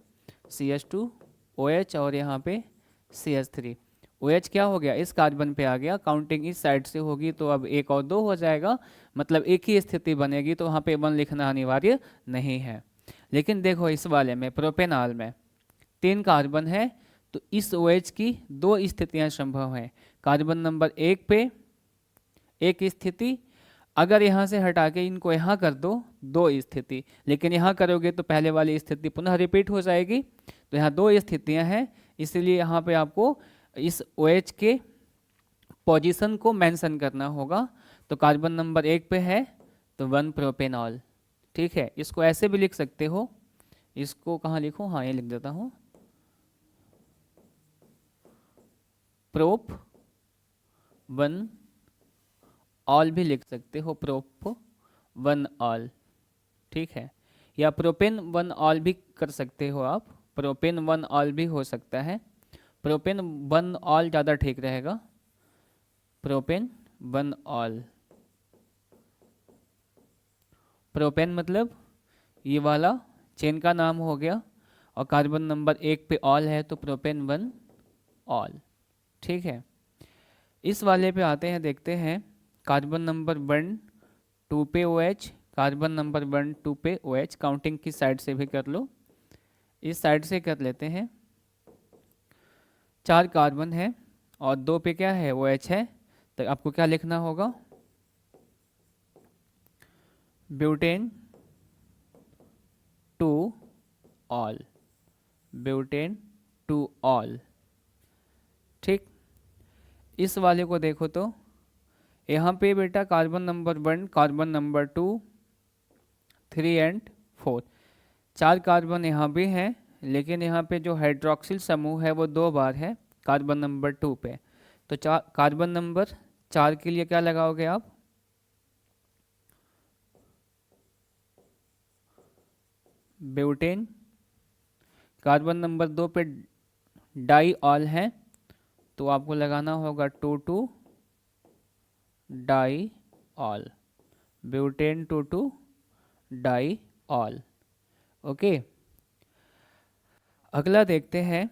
CH2 OH और यहाँ पे CH3, OH क्या हो गया, इस कार्बन पे आ गया, काउंटिंग इस साइड से होगी तो अब 1 और 2 हो जाएगा, मतलब एक ही स्थिति बनेगी, तो वहाँ पे 1 लिखना अनिवार्य नहीं है। लेकिन देखो इस वाले में प्रोपेनॉल में 3 कार्बन है तो इस OH की 2 स्थितियाँ संभव हैं, कार्बन नंबर 1 पे एक स्थिति, अगर यहाँ से हटा के इनको यहाँ कर दो 2 स्थिति, लेकिन यहाँ करोगे तो पहले वाली स्थिति पुनः रिपीट हो जाएगी, तो यहाँ 2 स्थितियाँ हैं, इसलिए यहाँ पे आपको इस OH के पोजीशन को मेंशन करना होगा। तो कार्बन नंबर 1 पे है तो 1 प्रोपेनॉल। ठीक है, इसको ऐसे भी लिख सकते हो, इसको कहाँ लिखूँ, हाँ ये लिख देता हूँ, प्रोप 1 ऑल भी लिख सकते हो, प्रोप 1 ऑल। ठीक है, या प्रोपेन 1 ऑल भी कर सकते हो आप, प्रोपेन 1 ऑल भी हो सकता है, प्रोपेन 1 ऑल ज़्यादा ठीक रहेगा, प्रोपेन 1 ऑल। प्रोपेन मतलब ये वाला चेन का नाम हो गया, और कार्बन नंबर 1 पे ऑल है तो प्रोपेन 1 ऑल। ठीक है, इस वाले पे आते हैं, देखते हैं कार्बन नंबर 1 2 पे OH, कार्बन नंबर 1 2 पे OH, काउंटिंग की साइड से भी कर लो, इस साइड से कर लेते हैं, 4 कार्बन है और 2 पे क्या है, OH है, तो आपको क्या लिखना होगा, ब्यूटेन 2 ऑल, ब्यूटेन 2 ऑल। ठीक, इस वाले को देखो तो यहाँ पे बेटा carbon number 1, carbon number 2, 3 and 4, 4 carbon यहाँ भी हैं, लेकिन यहाँ पे जो हाइड्रोक्सिल समूह है वो 2 बार है कार्बन नंबर 2 पे, तो कार्बन नंबर 4 के लिए क्या लगाओगे आप, ब्यूटेन। कार्बन नंबर 2 पे डाई ऑल है, तो आपको लगाना होगा 2,2 diol, butane 2,2 diol. Okay, अगला देखते हैं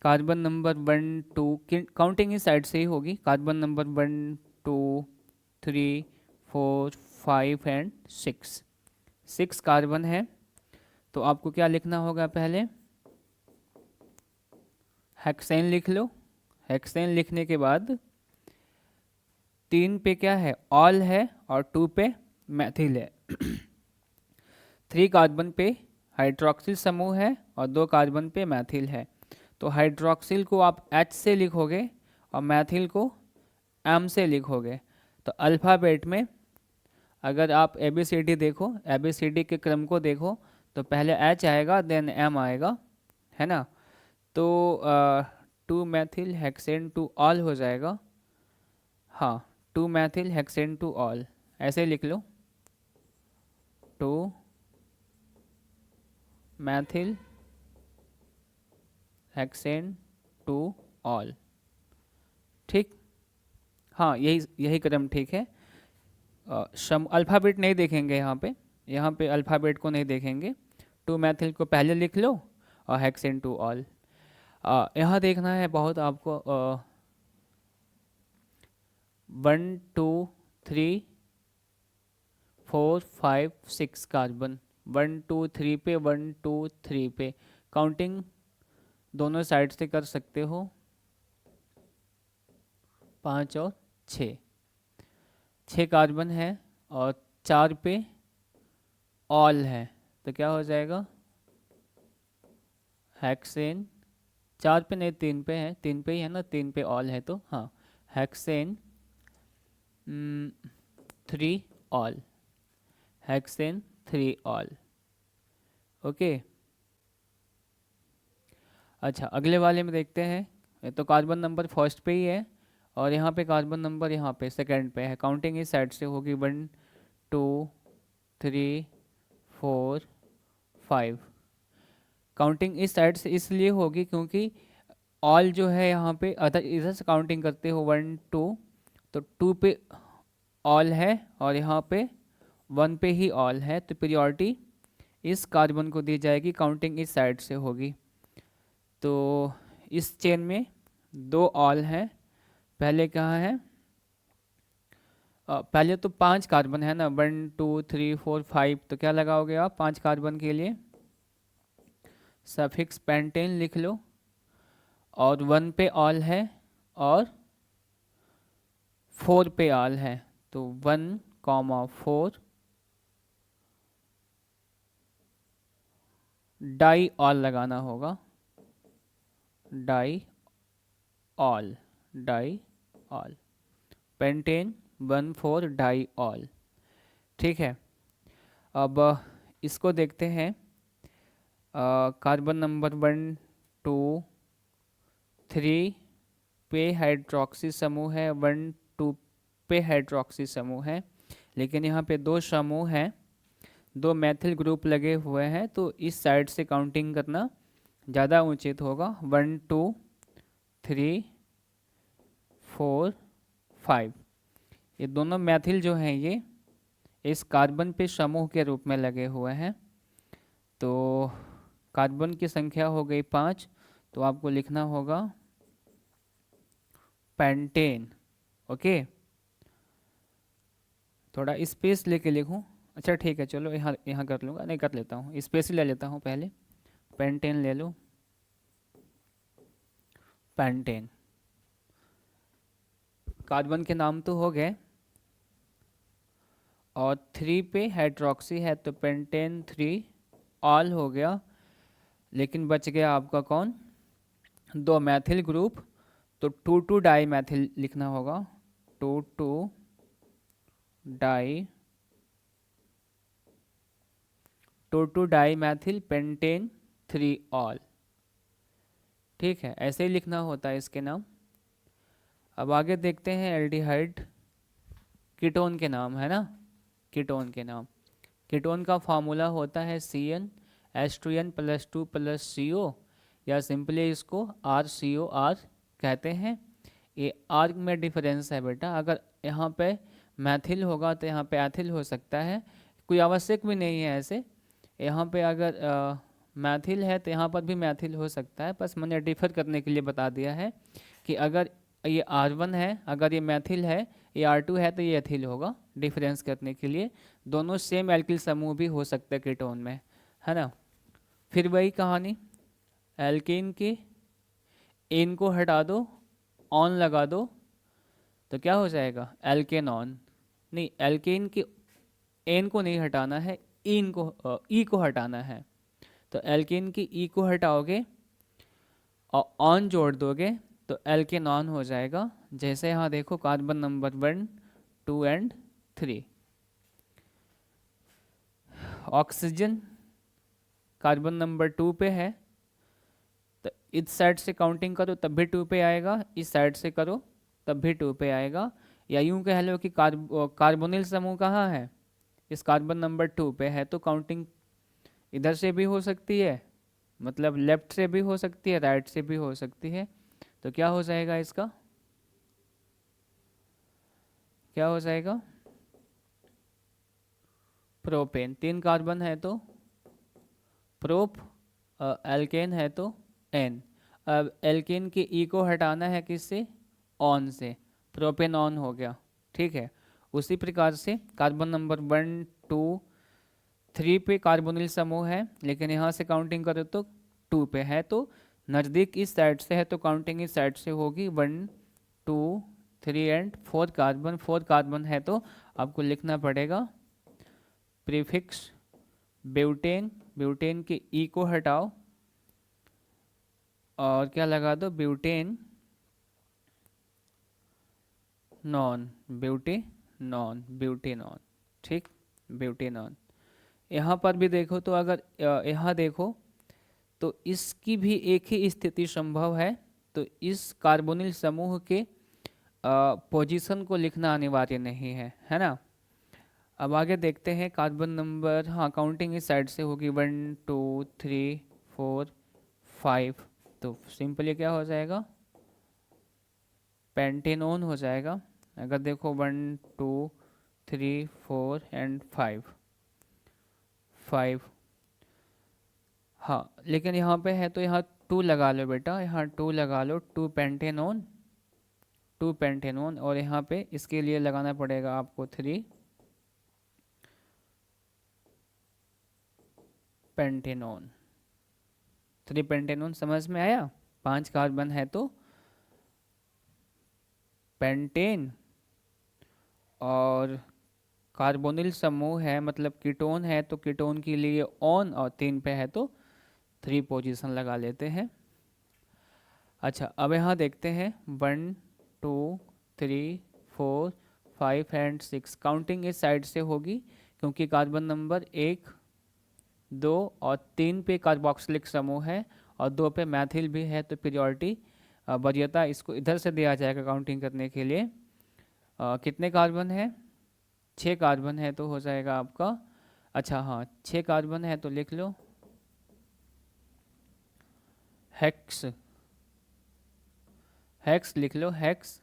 कार्बन नंबर 1 2, काउंटिंग इस साइड से ही होगी। कार्बन नंबर 1 2 3 4 5 एंड 6, 6 कार्बन है। तो आपको क्या लिखना होगा, पहले हेक्सेन लिख लो। हेक्सेन लिखने के बाद 3 पे क्या है, ऑल है, और 2 पे मैथिल है। 3 कार्बन पे हाइड्रोक्सिल समूह है और 2 कार्बन पे मैथिल है। तो हाइड्रोक्सिल को आप H से लिखोगे और मैथिल को M से लिखोगे। तो अल्फ़ाबेट में अगर आप ABCD देखो, ABCD के क्रम को देखो, तो पहले H आएगा देन M आएगा, है ना। तो 2 मैथिल हेक्सेन 2 ऑल हो जाएगा। हाँ, 2 मैथिल हेक्सेन 2 ऑल, ऐसे लिख लो, 2 मैथिल हेक्सेन 2 ऑल। ठीक, हाँ यही कदम ठीक है। अल्फ़ाबेट नहीं देखेंगे यहाँ पे अल्फ़ाबेट को नहीं देखेंगे। 2 मैथिल को पहले लिख लो और हेक्सेन 2 ऑल। यहाँ देखना है बहुत आपको, 1 2 3 4 5 6 कार्बन, 1 2 3 पे, 1 2 3 पे, काउंटिंग दोनों साइड से कर सकते हो, 5 और 6 कार्बन है और 4 पे ऑल है, तो क्या हो जाएगा, हेक्सेन। 4 पे नहीं, 3 पे है, 3 पे ही है ना, 3 पे ऑल है, तो हाँ hexane 3 all, hexane 3 all. Okay, अच्छा अगले वाले में देखते हैं। ये तो कार्बन नंबर फर्स्ट पे ही है और यहाँ पे कार्बन नंबर यहाँ पे सेकंड पे है। काउंटिंग इस साइड से होगी, 1 2 3 4 5। काउंटिंग इस साइड से इसलिए होगी क्योंकि ऑल जो है यहाँ पे अदर इधर से काउंटिंग करते हो 1 2, तो 2 पे ऑल है और यहाँ पे 1 पे ही ऑल है, तो प्रियोरिटी इस कार्बन को दी जाएगी। काउंटिंग इस साइड से होगी। तो इस चेन में 2 ऑल हैं। पहले कहाँ है, पहले तो 5 कार्बन है ना, 1 2 3 4 5, तो क्या लगाओगे आप 5 कार्बन के लिए, सफिक्स पेंटेन लिख लो, और 1 पे ऑल है और 4 पे ऑल है, तो 1,4 डाई ऑल लगाना होगा, diol, diol, pentane 1,4 diol. ठीक है, अब इसको देखते हैं। कार्बन नंबर 1 2 3 पे हाइड्रोक्सी समूह है, 1 2 पे हाइड्रोक्सी समूह है, लेकिन यहाँ पे 2 समूह हैं, 2 मैथिल ग्रुप लगे हुए हैं, तो इस साइड से काउंटिंग करना ज़्यादा उचित होगा। 1 2 3 4 5, ये दोनों मैथिल जो हैं ये इस कार्बन पे समूह के रूप में लगे हुए हैं। तो कार्बन की संख्या हो गई 5, तो आपको लिखना होगा पेंटेन। ओके, थोड़ा स्पेस लेके लिखूं, अच्छा ठीक है, चलो यहाँ यहाँ कर लूँगा, नहीं कर लेता हूँ, स्पेस ही ले लेता हूँ, पहले पेंटेन ले लो, पेंटेन। कार्बन के नाम तो हो गए, और 3 पे हाइड्रोक्सी है तो पेंटेन 3 ऑल हो गया, लेकिन बच गया आपका कौन, 2 मैथिल ग्रुप, तो 2 2 डाई मैथिल लिखना होगा, 2 2 di, 2 2 dimethyl pentane 3 ol. ठीक है, ऐसे ही लिखना होता है इसके नाम। अब आगे देखते हैं एल्डिहाइड कीटोन के नाम, है ना, कीटोन के नाम। कीटोन का फार्मूला होता है CN H2N plus 2 plus CO, या सिंपली इसको RCOR कहते हैं। ये आर में डिफरेंस है बेटा। अगर यहाँ पे मैथिल होगा तो यहाँ पे एथिल हो सकता है, कोई आवश्यक भी नहीं है ऐसे। यहाँ पे अगर मैथिल है तो यहाँ पर भी मैथिल हो सकता है, बस मैंने डिफर करने के लिए बता दिया है कि अगर ये R1 है, अगर ये मैथिल है, ये R2 है तो ये एथिल होगा, डिफरेंस करने के लिए। दोनों सेम एल्किल समूह भी हो सकते हैं कीटोन में, है ना। फिर वही कहानी, एल्केन के एन को हटा दो, ऑन लगा दो, तो क्या हो जाएगा, एल्केन ऑन। नहीं, एल्केन के एन को नहीं हटाना है, इन को ई को हटाना है। तो एल्केन की ई को हटाओगे और ऑन जोड़ दोगे तो एल्केन ऑन हो जाएगा। जैसे यहाँ देखो carbon number 1, 2 and 3। Oxygen carbon number 2 पे है, तो इस साइड से काउंटिंग करो तब भी 2 पे आएगा, इस साइड से करो तब भी 2 पे आएगा। या यूं कह लो कि कार्बोनिल समूह कहाँ है, इस कार्बन नंबर 2 पे है, तो काउंटिंग इधर से भी हो सकती है, मतलब लेफ्ट से भी हो सकती है, राइट से भी हो सकती है। तो क्या हो जाएगा इसका, क्या हो जाएगा, प्रोपेन। 3 कार्बन है तो प्रोप, एल्केन है तो एन। अब एल्केन की ई को हटाना है किससे, ऑन से, प्रोपेन ऑन हो गया, ठीक है। उसी प्रकार से कार्बन नंबर 1, 2, 3 पे कार्बोनिल समूह है, लेकिन यहाँ से काउंटिंग करो तो 2 पे है, तो नज़दीक इस साइड से है तो काउंटिंग इस साइड से होगी। 1, 2, 3 एंड 4 कार्बन, 4 कार्बन है तो आपको लिखना पड़ेगा प्रीफिक्स ब्यूटेन। ब्यूटेन के ई को हटाओ और क्या लगा दो, ब्यूटेन नॉन, ब्यूटेनॉन, ब्यूटेनॉन, ठीक, ब्यूटेनॉन। यहाँ पर भी देखो तो अगर यहाँ देखो तो इसकी भी एक ही स्थिति संभव है, तो इस कार्बोनिल समूह के पोजीशन को लिखना अनिवार्य नहीं है, है ना। अब आगे देखते हैं कार्बन नंबर, हाँ काउंटिंग इस साइड से होगी 1, 2, 3, 4, 5, तो सिंपली क्या हो जाएगा, पेंटेनोन हो जाएगा। अगर देखो 1, 2, 3, 4 एंड 5, हाँ लेकिन यहाँ पे है तो यहाँ 2 लगा लो बेटा, यहाँ 2 लगा लो, 2 पेंटेनोन, 2 पेंटेनोन, और यहाँ पे इसके लिए लगाना पड़ेगा आपको 3 पेंटेनोन। 3 पेंटेनोन समझ में आया। 5 कार्बन है तो पेंटेन, और कार्बोनिल समूह है मतलब कीटोन है तो कीटोन के लिए ऑन, और 3 पे है तो 3 पोजीशन लगा लेते हैं। अच्छा अब यहाँ देखते हैं 1, 2, 3, 4, 5 एंड 6, काउंटिंग इस साइड से होगी क्योंकि कार्बन नंबर 1, 2 और 3 पे कार्बोक्सिलिक समूह है और 2 पे मैथिल भी है, तो प्रियोरिटी वरीयता इसको इधर से दिया जाएगा काउंटिंग करने के लिए। कितने कार्बन है, 6 कार्बन है तो हो जाएगा आपका, अच्छा हाँ 6 कार्बन है तो लिख लो हेक्स, हेक्स लिख लो हेक्स,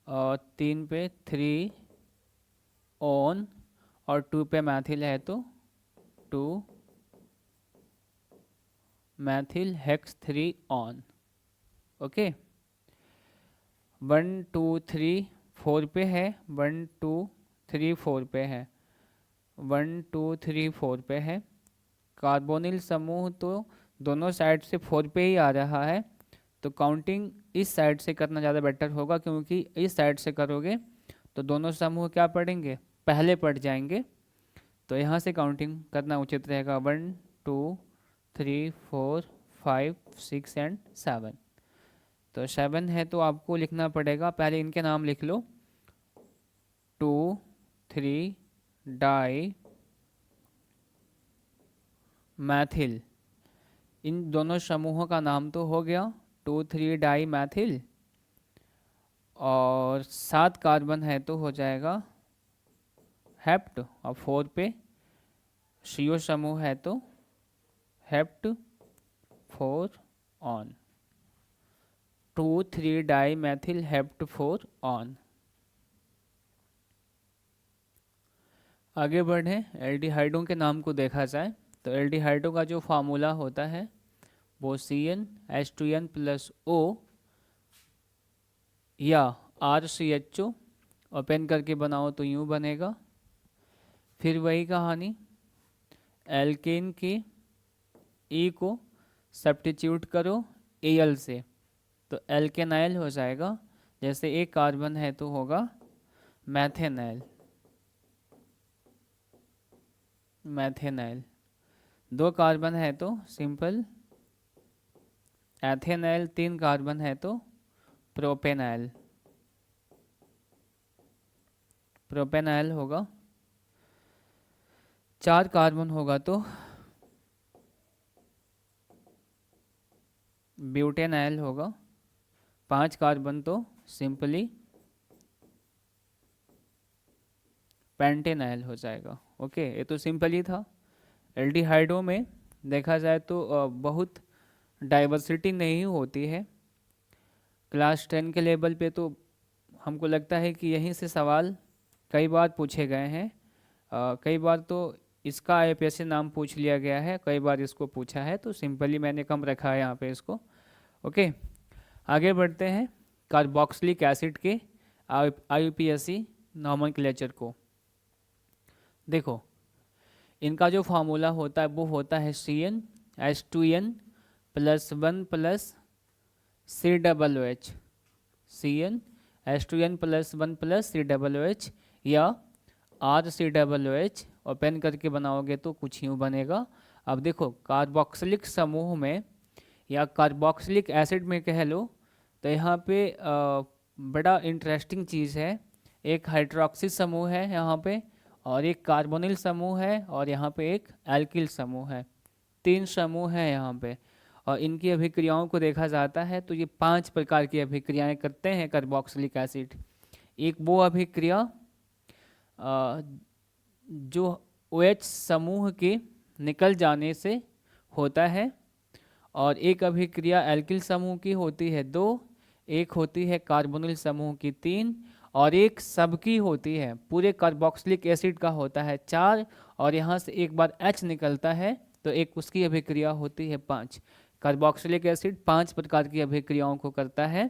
और 3 पे 3 ऑन, और 2 पे मैथिल है तो 2 मैथिल हेक्स 3 ऑन, ओके। 1, 2, 3, 4 पे है, 1, 2, 3, 4 पे है, 1, 2, 3, 4 पे है। कार्बोनिल समूह तो दोनों साइड से 4 पे ही आ रहा है, तो काउंटिंग इस साइड से करना ज़्यादा बेटर होगा, क्योंकि इस साइड से करोगे तो दोनों समूह क्या पढ़ेंगे, पहले पढ़ जाएंगे, तो यहाँ से काउंटिंग करना उचित रहेगा। 1, 2, 3, 4, 5, 6 एंड 7, तो 7 है तो आपको लिखना पड़ेगा, पहले इनके नाम लिख लो, 2, 3 डाई मैथिल, इन दोनों समूहों का नाम तो हो गया 2, 3 डाई मैथिल, और 7 कार्बन है तो हो जाएगा हेप्ट, और 4 पे CO समूह है तो hept 4 on, 2,3 dimethyl hept 4 on. आगे बढ़ें, एल्डिहाइडों के नाम को देखा जाए तो एल्डिहाइडों का जो फार्मूला होता है वो CnH2n प्लस O या RCHO ओपन करके बनाओ तो यूँ बनेगा। फिर वही कहानी, एल्केन के E को सब्स्टिट्यूट करो Al से तो एल्केनाइल हो जाएगा। जैसे एक कार्बन है तो होगा मैथेनाइल, मैथेनाइल। दो कार्बन है तो सिंपल एथेनाइल, तीन कार्बन है तो प्रोपेनाइल, प्रोपेनाइल होगा। चार कार्बन होगा तो ब्यूटेनाइल होगा, पांच कार्बन तो सिंपली पेंटेनाइल हो जाएगा। ओके, ये तो सिंपल ही था। एल्डिहाइडों में देखा जाए तो बहुत डाइवर्सिटी नहीं होती है। क्लास 10 के लेवल पे तो हमको लगता है कि यहीं से सवाल कई बार पूछे गए हैं। कई बार तो इसका IUPAC नाम पूछ लिया गया है, कई बार इसको पूछा है, तो सिंपली मैंने कम रखा है यहाँ पे इसको। ओके, आगे बढ़ते हैं कार्बोक्सिलिक एसिड के IUPAC नॉमेनक्लेचर को। देखो, इनका जो फार्मूला होता है वो होता है CnH2n plus 1 plus COOH, CnH2n plus 1 plus COOH या RCOOH ओपन करके बनाओगे तो कुछ यूँ बनेगा। अब देखो, कार्बोक्सिलिक समूह में या कार्बोक्सिलिक एसिड में कह लो तो यहाँ पे बड़ा इंटरेस्टिंग चीज़ है। एक हाइड्रोक्सी समूह है यहाँ पे, और एक कार्बोनिल समूह है, और यहाँ पे एक एल्किल समूह है। तीन समूह हैं यहाँ पे, और इनकी अभिक्रियाओं को देखा जाता है तो ये 5 प्रकार की अभिक्रियाएं करते हैं कार्बोक्सिलिक एसिड। एक वो अभिक्रिया जो OH समूह के निकल जाने से होता है, और एक अभिक्रिया एल्किल समूह की होती है 2, एक होती है कार्बोनिल समूह की 3, और एक सबकी होती है, पूरे कार्बोक्सिलिक एसिड का होता है 4, और यहाँ से एक बार H निकलता है तो एक उसकी अभिक्रिया होती है 5। कार्बोक्सिलिक एसिड 5 प्रकार की अभिक्रियाओं को करता है।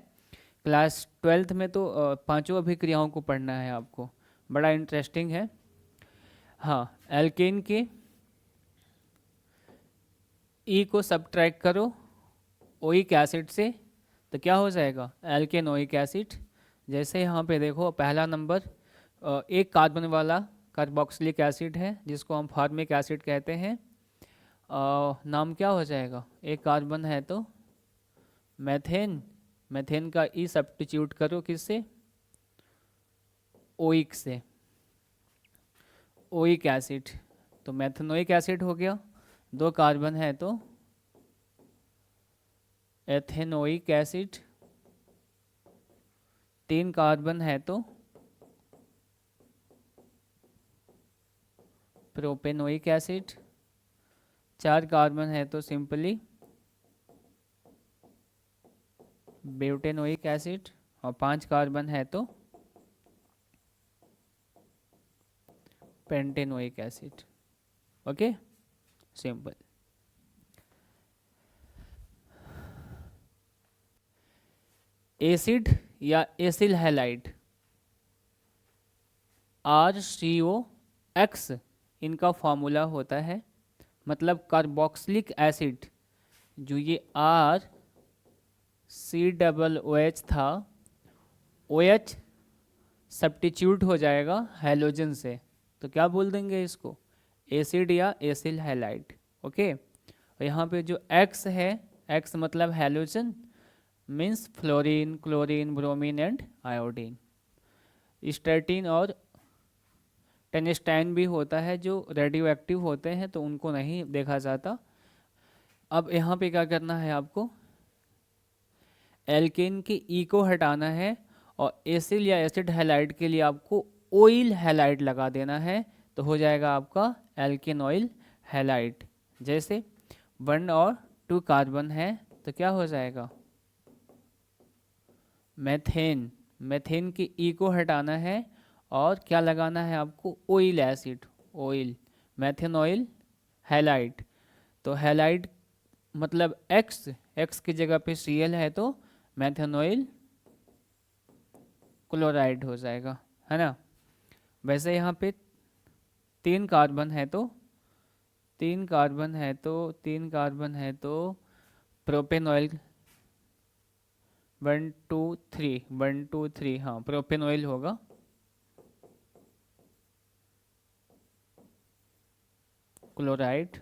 क्लास 12th में तो पांचों अभिक्रियाओं को पढ़ना है आपको, बड़ा इंटरेस्टिंग है। हाँ, एल्केन के E को सब्ट्रैक्ट करो ओइक एसिड से तो क्या हो जाएगा, एल्केन ओइक एसिड। जैसे यहाँ पे देखो, पहला नंबर एक कार्बन वाला कार्बोक्सिलिक एसिड है जिसको हम फॉर्मिक एसिड कहते हैं। नाम क्या हो जाएगा, एक कार्बन है तो मेथेन, मेथेन का ई सब्स्टिट्यूट करो किससे, ओइक से, ओइक एसिड, तो मेथनोइक एसिड हो गया। दो कार्बन है तो एथेनोइक एसिड, तीन कार्बन है तो प्रोपेनोइक एसिड, चार कार्बन है तो सिंपली ब्यूटेनोइक एसिड, और 5 कार्बन है तो pentanoic acid. Okay, simple. Acid या एसिल हैलाइड RCOX इनका फॉर्मूला होता है, मतलब कार्बोक्सिलिक एसिड जो ये RCOOH था, OH सब्स्टिट्यूट हो जाएगा हैलोजन से, तो क्या बोल देंगे इसको, एसिड या एसिल हैलाइड। ओके, और यहाँ पे जो X है, X मतलब halogen, means fluorine, chlorine, bromine and iodine. Statin और टेनेस्टाइन भी होता है जो रेडियो एक्टिव होते हैं तो उनको नहीं देखा जाता। अब यहाँ पे क्या करना है आपको, एल्केन की ई को हटाना है, और एसिल या एसिड हैलाइड के लिए आपको ऑयल हैलाइड लगा देना है, तो हो जाएगा आपका एल्केन ऑयल हैलाइड। जैसे 1 और 2 कार्बन है तो क्या हो जाएगा, मेथेन। मेथेन के ई को हटाना है और क्या लगाना है आपको, oil acid, oil, methane oil halide. तो हैलाइड मतलब एक्स, एक्स की जगह पे Cl है तो मेथेनॉइल क्लोराइड हो जाएगा, है ना। वैसे यहाँ पे 3 कार्बन है तो 3 कार्बन है तो प्रोपेनॉइल 1 2 3 हाँ प्रोपेनॉइल होगा। क्लोराइड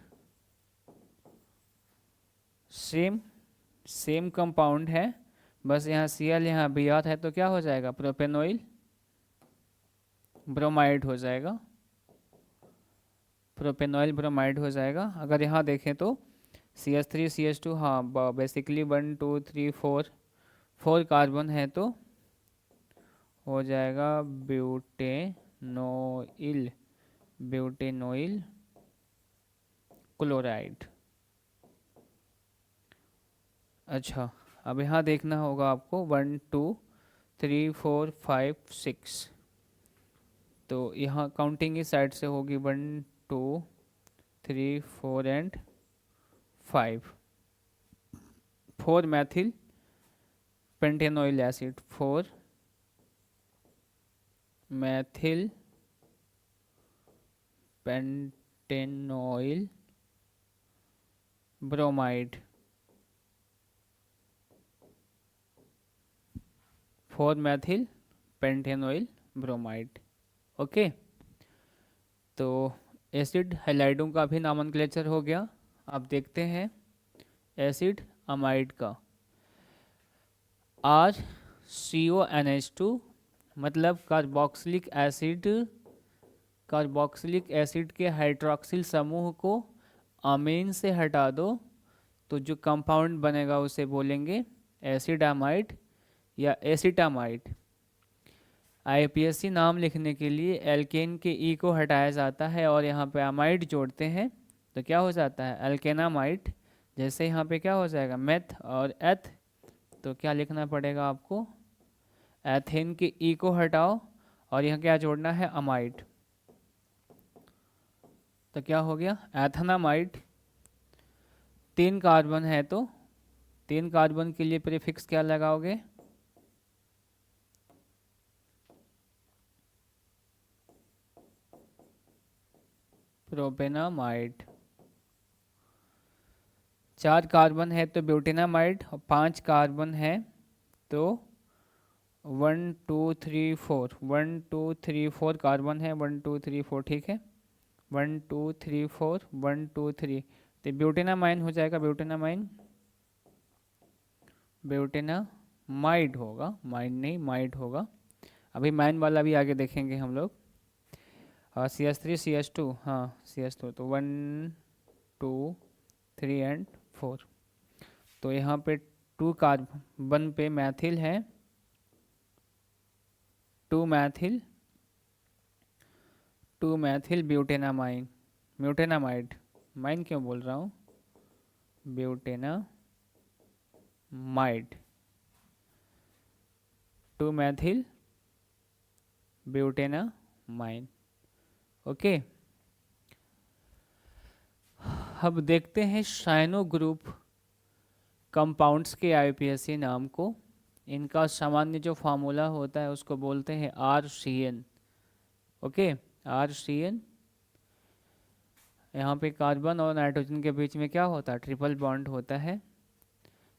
सेम सेम कंपाउंड है, बस यहाँ Cl यहाँ Br है तो क्या हो जाएगा, प्रोपेनॉइल ब्रोमाइड हो जाएगा, प्रोपेनॉइल ब्रोमाइड हो जाएगा। अगर यहाँ देखें तो CH3 CH2 हाँ बेसिकली 1 2 3 4 कार्बन है तो हो जाएगा ब्यूटेनोइल, ब्यूटेनोइल क्लोराइड। अच्छा, अब यहाँ देखना होगा आपको 1 2 3 4 5 6, तो यहाँ काउंटिंग इस साइड से होगी 1 2 3 4 and 5। 4 methyl pentanoyl acid, 4 methyl pentanoyl bromide, 4 methyl pentanoyl bromide. Okay, तो एसिड हैलाइडों का भी नामनक्लेचर हो गया। अब देखते हैं एसिड अमाइड का। RCONH2 मतलब कार्बोक्सिलिक एसिड, कार्बोक्सिलिक एसिड के हाइड्रोक्सिल समूह को अमीन से हटा दो तो जो कंपाउंड बनेगा उसे बोलेंगे एसिड अमाइड या एसिटामाइड। IUPAC नाम लिखने के लिए एल्केन के ई को हटाया जाता है और यहाँ पे अमाइड जोड़ते हैं तो क्या हो जाता है, एल्केनामाइड। जैसे यहाँ पे क्या हो जाएगा, मेथ और एथ, तो क्या लिखना पड़ेगा आपको, एथेन के ई को हटाओ और यहाँ क्या जोड़ना है, अमाइड, तो क्या हो गया, एथेनामाइड। 3 कार्बन है तो 3 कार्बन के लिए प्रीफिक्स क्या लगाओगे, प्रोपेनामाइड। 4 कार्बन है तो ब्यूटेनामाइड और 5 कार्बन है तो 1 2 3 4, 1 2 3 4 कार्बन है, 1 2 3 4 ठीक है, 1 2 3 4 1 2 3, तो ब्यूटेनामाइन हो जाएगा, ब्यूटेनामाइन, ब्यूटेनामाइड होगा, माइन नहीं माइड होगा। अभी माइन वाला भी आगे देखेंगे हम लोग। CH3 CH2 हाँ CH2, तो 1 2 3 एंड 4, तो यहाँ पे 2 कार्बन पे मैथिल है, 2 मैथिल ब्यूटेनामाइन, ब्यूटेनामाइड, माइन क्यों बोल रहा हूँ, ब्यूटेनामाइड, 2 मैथिल ब्यूटेनामाइन। ओके, अब देखते हैं साइनो ग्रुप कंपाउंड्स के IUPAC नाम को। इनका सामान्य जो फार्मूला होता है उसको बोलते हैं RCN। Okay, RCN। यहाँ पे कार्बन और नाइट्रोजन के बीच में क्या होता है, ट्रिपल बॉन्ड होता है।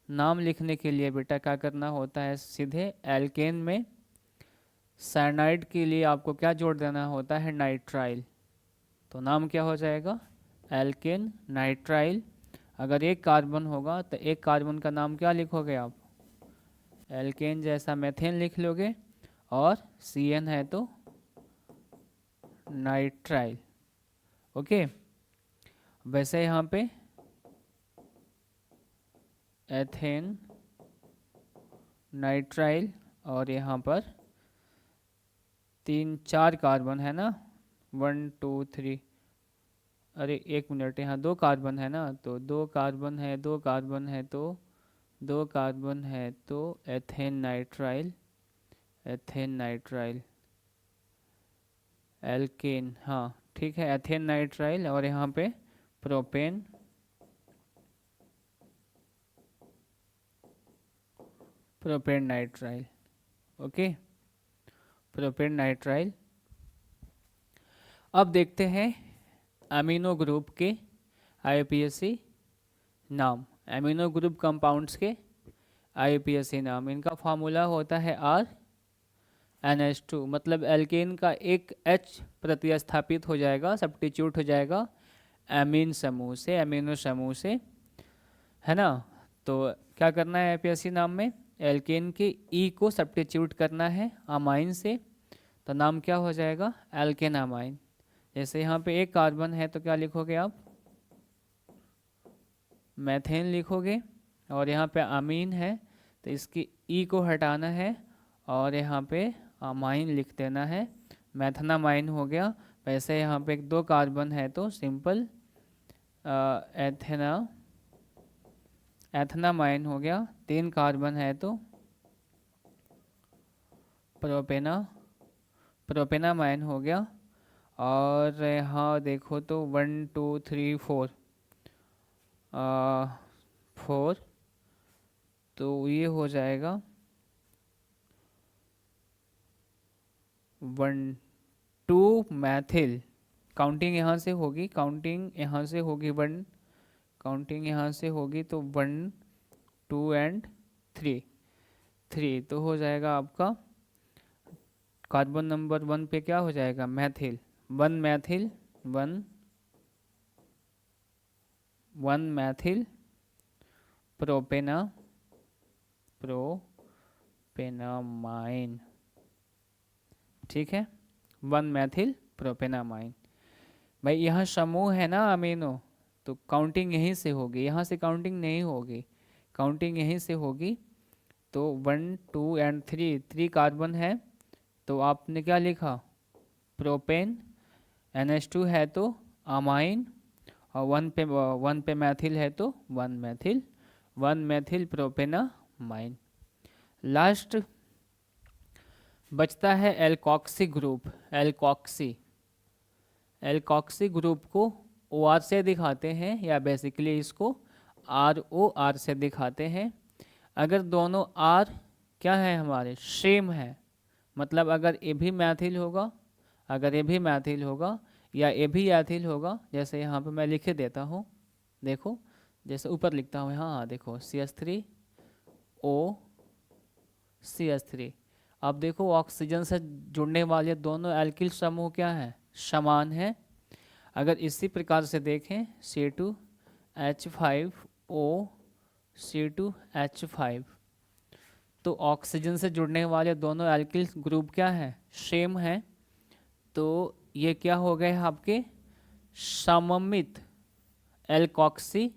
नाम लिखने के लिए बेटा क्या करना होता है, सीधे एल्केन में साइनाइड के लिए आपको क्या जोड़ देना होता है, नाइट्राइल, तो नाम क्या हो जाएगा, एल्केन नाइट्राइल। अगर एक कार्बन होगा तो एक कार्बन का नाम क्या लिखोगे आप, एल्केन जैसा मेथेन लिख लोगे, और CN है तो नाइट्राइल। ओके, वैसे यहाँ पे एथेन नाइट्राइल और यहाँ पर 3 4 कार्बन है ना, 1 2 3, अरे एक मिनट, यहाँ दो कार्बन है ना, तो दो कार्बन है, दो कार्बन है, तो दो कार्बन है तो ethane nitrile, ethane nitrile alkane, हाँ ठीक है, एथेन नाइट्राइल, और यहाँ पे propane, propane nitrile. Okay, propane nitrile. अब देखते हैं अमीनो ग्रुप के आईयूपीएसी नाम, अमीनो ग्रुप कंपाउंड्स के आईयूपीएसी नाम। इनका फार्मूला होता है RNH2, मतलब एल्केन का एक H प्रतिस्थापित हो जाएगा, सब्स्टिट्यूट हो जाएगा एमीन समूह से, अमीनो समूह से, है ना। तो क्या करना है आईयूपीएसी नाम में, एल्केन के E को सब्स्टिट्यूट करना है अमाइन से, तो नाम क्या हो जाएगा, एल्केन अमाइन। जैसे यहाँ पे एक कार्बन है तो क्या लिखोगे आप, मैथेन लिखोगे, और यहाँ पे अमीन है तो इसकी ई को हटाना है और यहाँ पे अमाइन लिख देना है, मैथनामाइन हो गया। वैसे यहाँ पे दो कार्बन है तो सिंपल एथेना, एथनामाइन हो गया। तीन कार्बन है तो प्रोपेना, प्रोपेनामाइन हो गया। और यहाँ देखो तो 1 2 3 4 4, तो ये हो जाएगा 1 2 मैथिल, काउंटिंग यहाँ से होगी, काउंटिंग यहाँ से होगी 1, काउंटिंग यहाँ से होगी तो 1 2 एंड 3, 3 तो हो जाएगा आपका कार्बन नंबर 1 पे क्या हो जाएगा, मैथिल, 1 मैथिल, 1 मैथिल प्रोपेना, प्रोपेनामाइन, ठीक है, 1 मैथिल प्रोपेनामाइन। भाई यहाँ समूह है ना अमीनो, तो काउंटिंग यहीं से होगी, यहाँ से काउंटिंग नहीं होगी, काउंटिंग यहीं से होगी। तो 1 2 एंड 3, 3 कार्बन है तो आपने क्या लिखा, प्रोपेन, NH2 है तो अमाइन, और 1 पे मैथिल है तो 1 मैथिल, 1 मैथिल प्रोपेनामाइन। लास्ट बचता है alkoxy group, alkoxy, alkoxy group को OR से दिखाते हैं या बेसिकली इसको ROR से दिखाते हैं। अगर दोनों R क्या है हमारे, सेम है, मतलब अगर ये भी मैथिल होगा, अगर ये भी मैथिल होगा या ये भी एथिल होगा, जैसे यहाँ पे मैं लिखे देता हूँ, देखो जैसे ऊपर लिखता हूँ, हाँ देखो CH3O CH3। अब देखो ऑक्सीजन से जुड़ने वाले दोनों एल्किल समूह क्या है, समान है। अगर इसी प्रकार से देखें C2H5O C2H5, तो ऑक्सीजन से जुड़ने वाले दोनों एल्किल ग्रुप क्या है, सेम है। तो ये क्या हो गए आपके सममित एल्कोक्सी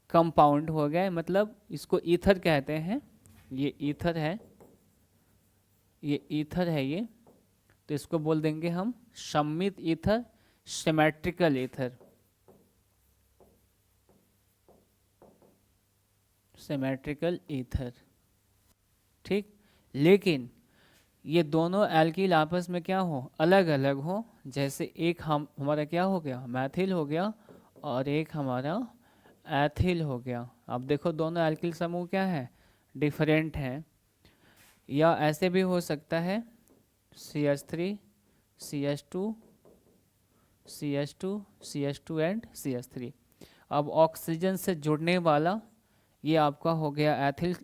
कंपाउंड हो गए, मतलब इसको ईथर कहते हैं, ये ईथर है, ये ईथर है ये, तो इसको बोल देंगे हम सम्मित ether, symmetrical ether, symmetrical ether, ठीक। लेकिन ये दोनों एल्किल आपस में क्या हो, अलग अलग हो, जैसे एक हमारा क्या हो गया, मैथिल हो गया, और एक हमारा एथिल हो गया। अब देखो दोनों एल्किल समूह क्या है, डिफरेंट हैं। या ऐसे भी हो सकता है CH3 CH2 CH2 CH2 and CH3। अब ऑक्सीजन से जुड़ने वाला ये आपका हो गया एथिल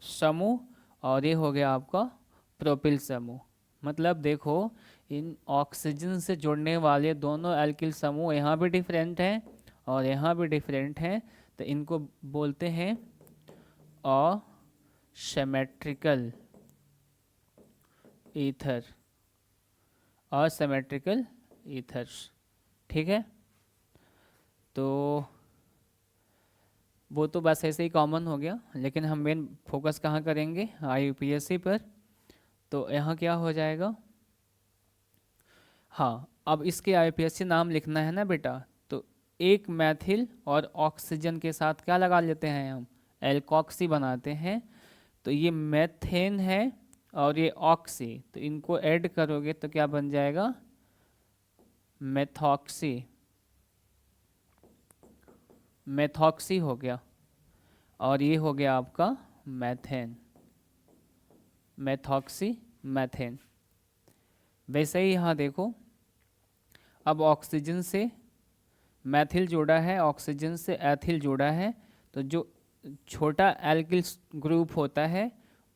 समूह, और ये हो गया आपका प्रोपिल समूह। मतलब देखो इन ऑक्सीजन से जुड़ने वाले दोनों एल्किल समूह यहाँ भी डिफरेंट हैं और यहाँ भी डिफरेंट हैं, तो इनको बोलते हैं असिमेट्रिकल ईथर, असिमेट्रिकल ईथर्स, ठीक है। तो वो तो बस ऐसे ही कॉमन हो गया, लेकिन हम मेन फोकस कहाँ करेंगे, IUPAC पर। तो यहाँ क्या हो जाएगा, हाँ अब इसके IUPAC नाम लिखना है ना बेटा, तो एक मैथिल और ऑक्सीजन के साथ क्या लगा लेते हैं हम, एल्कोक्सी बनाते हैं। तो ये मेथेन है और ये ऑक्सी, तो इनको ऐड करोगे तो क्या बन जाएगा, मेथॉक्सी, मेथॉक्सी हो गया। और ये हो गया आपका मैथेन, मेथॉक्सी मैथेन। वैसे ही यहाँ देखो, अब ऑक्सीजन से मैथिल जोड़ा है, ऑक्सीजन से एथिल जोड़ा है, तो जो छोटा एल्किल ग्रुप होता है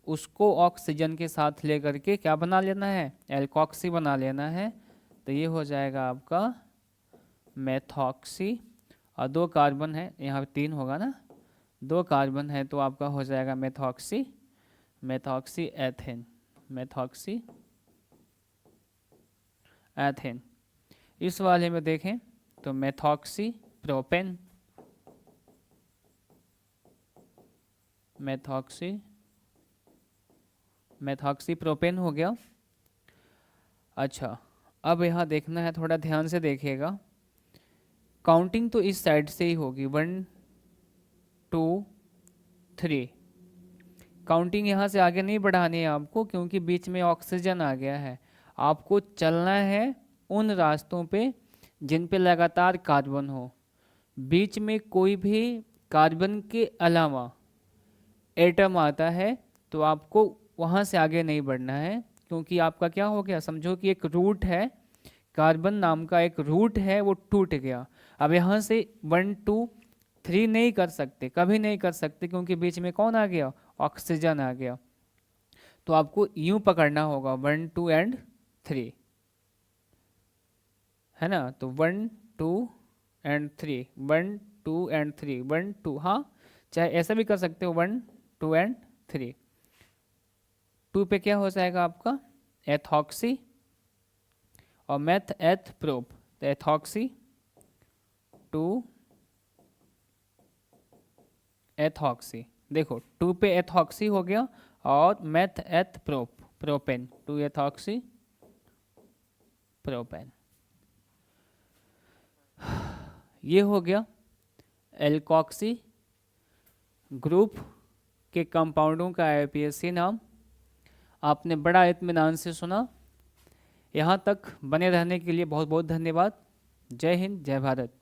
उसको ऑक्सीजन के साथ लेकर के क्या बना लेना है, एल्कोक्सी बना लेना है। तो ये हो जाएगा आपका मेथॉक्सी। और 2 कार्बन है, यहाँ 3 होगा ना, 2 कार्बन है तो आपका हो जाएगा methoxy, methoxy ethane, methoxy ethane. इस वाले में देखें तो methoxy propane, methoxy, methoxy propane हो गया। अच्छा, अब यहाँ देखना है, थोड़ा ध्यान से देखिएगा, काउंटिंग तो इस साइड से ही होगी, 1 2 3। काउंटिंग यहाँ से आगे नहीं बढ़ानी है आपको, क्योंकि बीच में ऑक्सीजन आ गया है। आपको चलना है उन रास्तों पे जिन पे लगातार कार्बन हो, बीच में कोई भी कार्बन के अलावा एटम आता है तो आपको वहाँ से आगे नहीं बढ़ना है, क्योंकि आपका क्या हो गया, समझो कि एक रूट है, कार्बन नाम का एक रूट है, वो टूट गया। अब यहाँ से 1 2 3 नहीं कर सकते, कभी नहीं कर सकते, क्योंकि बीच में कौन आ गया, ऑक्सीजन आ गया। तो आपको यूं पकड़ना होगा 1 2 एंड 3, है ना। तो 1 2 एंड 3, 1 2 एंड 3, 1 2, हाँ चाहे ऐसा भी कर सकते हो, 1 2 एंड 3। 2 पे क्या हो जाएगा आपका एथॉक्सी और मेथ एथ प्रोप, तो एथॉक्सी 2 एथॉक्सी, देखो 2 पे एथॉक्सी हो गया, और मेथ एथ प्रोप प्रोपेन, 2 एथॉक्सी प्रोपेन। ये हो गया एल्कोक्सी ग्रुप के कंपाउंडों का आईयूपीएसी नाम। आपने बड़ा इत्मीनान से सुना। यहाँ तक बने रहने के लिए बहुत बहुत धन्यवाद। जय हिंद, जय भारत।